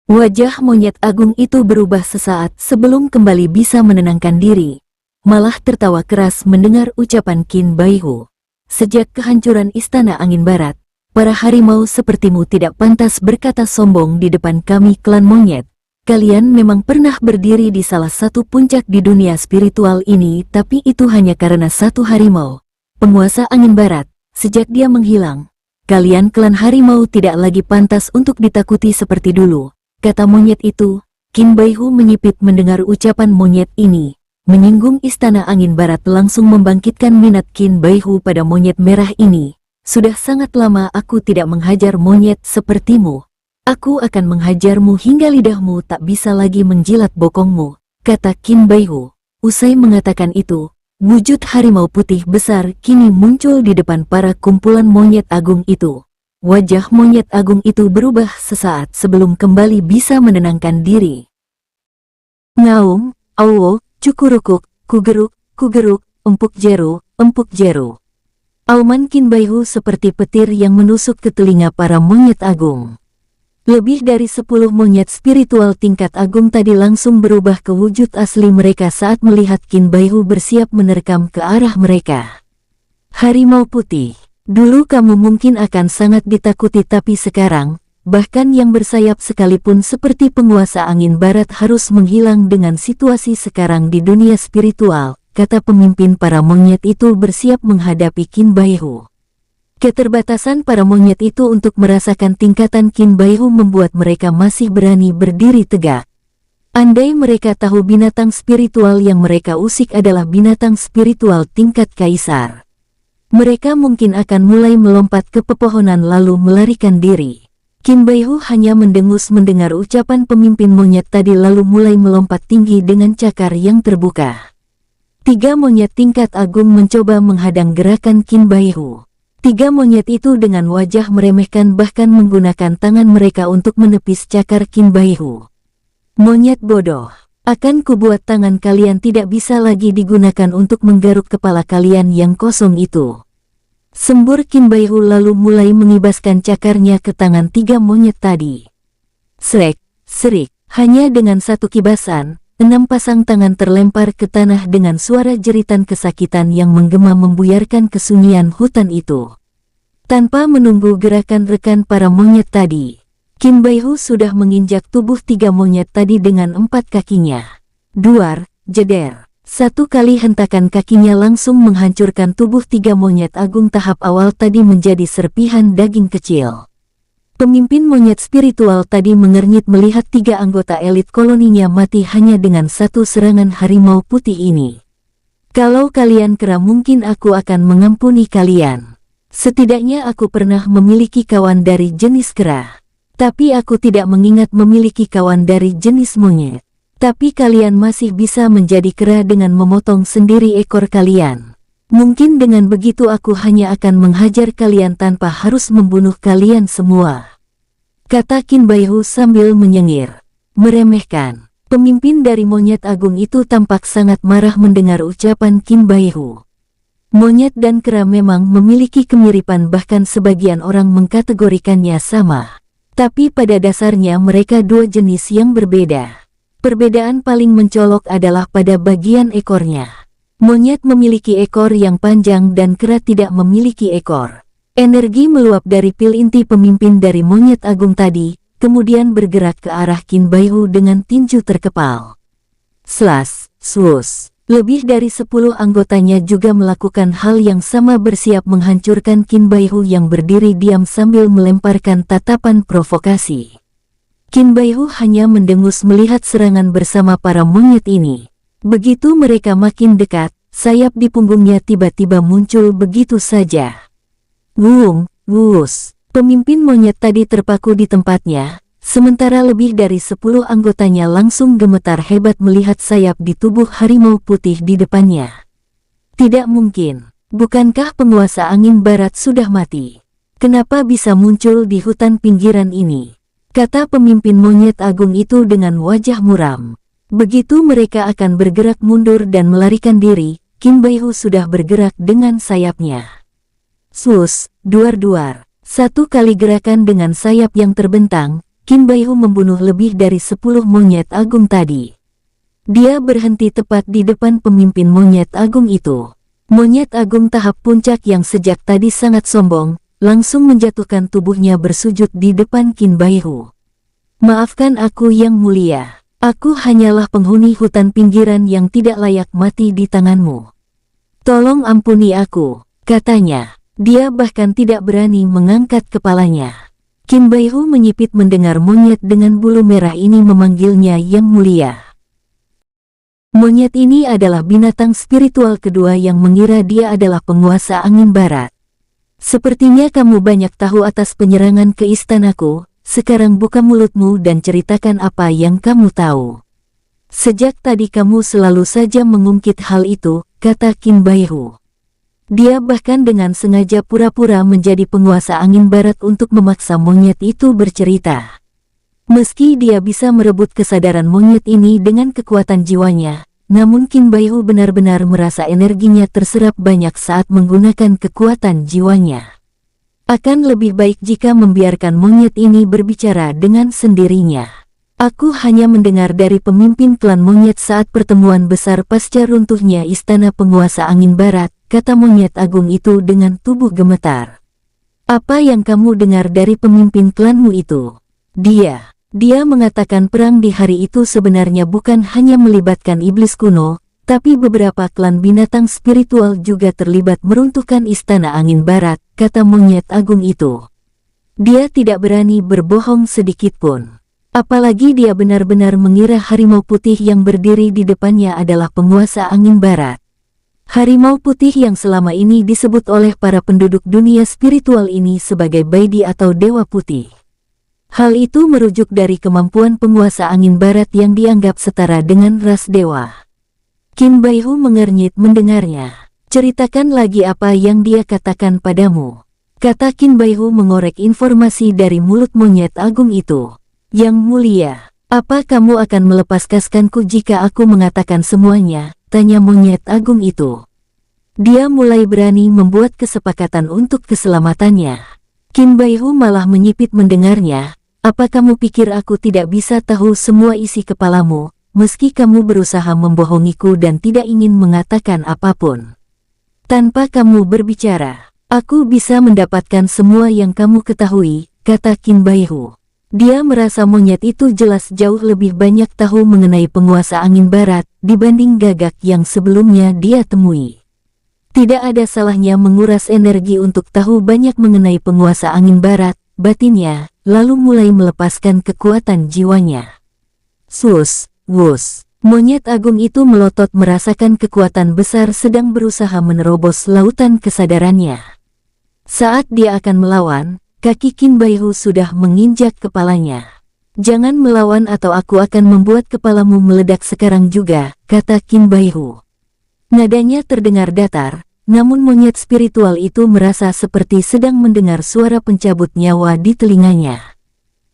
Wajah monyet agung itu berubah sesaat sebelum kembali bisa menenangkan diri, malah tertawa keras mendengar ucapan Qin Baihu. sejak kehancuran Istana Angin Barat, para harimau sepertimu tidak pantas berkata sombong di depan kami klan monyet. Kalian memang pernah berdiri di salah satu puncak di dunia spiritual ini, tapi itu hanya karena satu harimau, penguasa Angin Barat. Sejak dia menghilang, kalian klan harimau tidak lagi pantas untuk ditakuti seperti dulu, kata monyet itu. Qin Baihu menyipit mendengar ucapan monyet ini. Menyinggung Istana Angin Barat langsung membangkitkan minat Qin Baihu pada monyet merah ini. Sudah sangat lama aku tidak menghajar monyet sepertimu. Aku akan menghajarmu hingga lidahmu tak bisa lagi menjilat bokongmu, kata Qin Baihu. Usai mengatakan itu, wujud harimau putih besar kini muncul di depan para kumpulan monyet agung itu. Wajah monyet agung itu berubah sesaat sebelum kembali bisa menenangkan diri. Ngaum, awo, cukurukuk, kugeruk, empuk jeru. Auman Qin Baihu seperti petir yang menusuk ke telinga para monyet agung. Lebih dari 10 monyet spiritual tingkat agung tadi langsung berubah ke wujud asli mereka saat melihat Qin Baihu bersiap menerkam ke arah mereka. Harimau putih, dulu kamu mungkin akan sangat ditakuti, tapi sekarang, bahkan yang bersayap sekalipun seperti penguasa Angin Barat harus menghilang dengan situasi sekarang di dunia spiritual, kata pemimpin para monyet itu bersiap menghadapi Qin Baihu. Keterbatasan para monyet itu untuk merasakan tingkatan Qin Baihu membuat mereka masih berani berdiri tegak. Andai mereka tahu binatang spiritual yang mereka usik adalah binatang spiritual tingkat kaisar, mereka mungkin akan mulai melompat ke pepohonan lalu melarikan diri. Qin Baihu hanya mendengus mendengar ucapan pemimpin monyet tadi lalu mulai melompat tinggi dengan cakar yang terbuka. 3 monyet tingkat agung mencoba menghadang gerakan Qin Baihu. 3 monyet itu dengan wajah meremehkan bahkan menggunakan tangan mereka untuk menepis cakar Qin Baihu. Monyet bodoh, akan kubuat tangan kalian tidak bisa lagi digunakan untuk menggaruk kepala kalian yang kosong itu, sembur Qin Baihu lalu mulai mengibaskan cakarnya ke tangan 3 monyet tadi. Srek, serik, hanya dengan satu kibasan, 6 pasang tangan terlempar ke tanah dengan suara jeritan kesakitan yang menggema membuyarkan kesunyian hutan itu. Tanpa menunggu gerakan rekan para monyet tadi, Qin Baihu sudah menginjak tubuh 3 monyet tadi dengan 4 kakinya. Duar, jeder. 1 kali hentakan kakinya langsung menghancurkan tubuh 3 monyet agung tahap awal tadi menjadi serpihan daging kecil. Pemimpin monyet spiritual tadi mengernyit melihat 3 anggota elit koloninya mati hanya dengan 1 serangan harimau putih ini. Kalau kalian kera mungkin aku akan mengampuni kalian. Setidaknya aku pernah memiliki kawan dari jenis kera. Tapi aku tidak mengingat memiliki kawan dari jenis monyet. Tapi kalian masih bisa menjadi kera dengan memotong sendiri ekor kalian. Mungkin dengan begitu aku hanya akan menghajar kalian tanpa harus membunuh kalian semua, kata Qin Baihu sambil menyengir, meremehkan. Pemimpin dari monyet agung itu tampak sangat marah mendengar ucapan Qin Baihu. Monyet dan kera memang memiliki kemiripan, bahkan sebagian orang mengkategorikannya sama. Tapi pada dasarnya mereka 2 jenis yang berbeda. Perbedaan paling mencolok adalah pada bagian ekornya. Monyet memiliki ekor yang panjang dan kera tidak memiliki ekor. Energi meluap dari pil inti pemimpin dari monyet agung tadi, kemudian bergerak ke arah Qin Baihu dengan tinju terkepal. Slash, swoosh. Lebih dari 10 anggotanya juga melakukan hal yang sama bersiap menghancurkan Qin Baihu yang berdiri diam sambil melemparkan tatapan provokasi. Qin Baihu hanya mendengus melihat serangan bersama para monyet ini. Begitu mereka makin dekat, sayap di punggungnya tiba-tiba muncul begitu saja. Wung, wus. Pemimpin monyet tadi terpaku di tempatnya, sementara lebih dari 10 anggotanya langsung gemetar hebat melihat sayap di tubuh harimau putih di depannya. Tidak mungkin, bukankah penguasa Angin Barat sudah mati? Kenapa bisa muncul di hutan pinggiran ini? Kata pemimpin monyet agung itu dengan wajah muram. Begitu mereka akan bergerak mundur dan melarikan diri, Qin Baihu sudah bergerak dengan sayapnya. Swoosh, duar-duar. 1 kali gerakan dengan sayap yang terbentang, Qin Baihu membunuh lebih dari 10 monyet agung tadi. Dia berhenti tepat di depan pemimpin monyet agung itu. Monyet agung tahap puncak yang sejak tadi sangat sombong, langsung menjatuhkan tubuhnya bersujud di depan Qin Baihu. Maafkan aku yang mulia, aku hanyalah penghuni hutan pinggiran yang tidak layak mati di tanganmu. Tolong ampuni aku, katanya. Dia bahkan tidak berani mengangkat kepalanya. Qin Baihu menyipit mendengar monyet dengan bulu merah ini memanggilnya yang mulia. Monyet ini adalah binatang spiritual kedua yang mengira dia adalah penguasa angin barat. Sepertinya kamu banyak tahu atas penyerangan ke istanaku, sekarang buka mulutmu dan ceritakan apa yang kamu tahu. Sejak tadi kamu selalu saja mengungkit hal itu, kata Qin Baihu. Dia bahkan dengan sengaja pura-pura menjadi penguasa angin barat untuk memaksa monyet itu bercerita. Meski dia bisa merebut kesadaran monyet ini dengan kekuatan jiwanya, namun Qin Baihu benar-benar merasa energinya terserap banyak saat menggunakan kekuatan jiwanya. Akan lebih baik jika membiarkan monyet ini berbicara dengan sendirinya. Aku hanya mendengar dari pemimpin klan monyet saat pertemuan besar pasca runtuhnya istana penguasa angin barat, kata monyet agung itu dengan tubuh gemetar. Apa yang kamu dengar dari pemimpin klanmu itu? Dia mengatakan perang di hari itu sebenarnya bukan hanya melibatkan iblis kuno, tapi beberapa klan binatang spiritual juga terlibat meruntuhkan istana angin barat, kata monyet agung itu. Dia tidak berani berbohong sedikitpun. Apalagi dia benar-benar mengira harimau putih yang berdiri di depannya adalah penguasa angin barat. Harimau putih yang selama ini disebut oleh para penduduk dunia spiritual ini sebagai Baidi atau Dewa Putih. Hal itu merujuk dari kemampuan penguasa angin barat yang dianggap setara dengan ras dewa. Qin Baihu mengernyit mendengarnya. Ceritakan lagi apa yang dia katakan padamu, kata Qin Baihu mengorek informasi dari mulut monyet agung itu. Yang mulia, apa kamu akan melepaskanku jika aku mengatakan semuanya, tanya monyet agung itu. Dia mulai berani membuat kesepakatan untuk keselamatannya. Qin Baihu malah menyipit mendengarnya. Apa kamu pikir aku tidak bisa tahu semua isi kepalamu, meski kamu berusaha membohongiku dan tidak ingin mengatakan apapun? Tanpa kamu berbicara, aku bisa mendapatkan semua yang kamu ketahui, kata Qin Baihu. Dia merasa monyet itu jelas jauh lebih banyak tahu mengenai penguasa angin barat dibanding Gagak yang sebelumnya dia temui. Tidak ada salahnya menguras energi untuk tahu banyak mengenai penguasa angin barat, batinnya, lalu mulai melepaskan kekuatan jiwanya. Sus, wus. Monyet agung itu melotot merasakan kekuatan besar sedang berusaha menerobos lautan kesadarannya. Saat dia akan melawan, kaki Qin Baihu sudah menginjak kepalanya. Jangan melawan atau aku akan membuat kepalamu meledak sekarang juga, kata Qin Baihu. Nadanya terdengar datar. Namun monyet spiritual itu merasa seperti sedang mendengar suara pencabut nyawa di telinganya.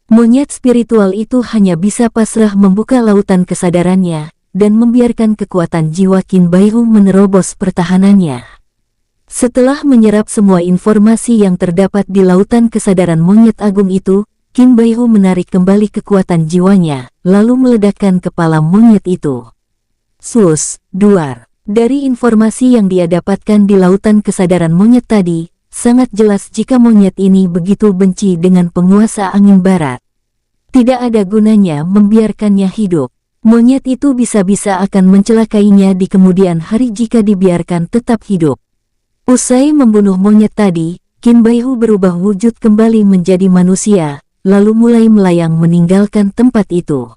Monyet spiritual itu hanya bisa pasrah membuka lautan kesadarannya, dan membiarkan kekuatan jiwa Qin Baihu menerobos pertahanannya. Setelah menyerap semua informasi yang terdapat di lautan kesadaran monyet agung itu, Qin Baihu menarik kembali kekuatan jiwanya, lalu meledakkan kepala monyet itu. Sus, duar. Dari informasi yang dia dapatkan di lautan kesadaran monyet tadi, sangat jelas jika monyet ini begitu benci dengan penguasa angin barat. Tidak ada gunanya membiarkannya hidup. Monyet itu bisa-bisa akan mencelakainya di kemudian hari jika dibiarkan tetap hidup. Usai membunuh monyet tadi, Qin Baihu berubah wujud kembali menjadi manusia, lalu mulai melayang meninggalkan tempat itu.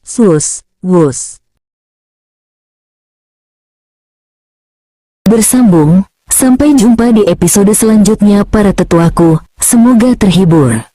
Sus, wus. Bersambung, sampai jumpa di episode selanjutnya para tetuaku, semoga terhibur.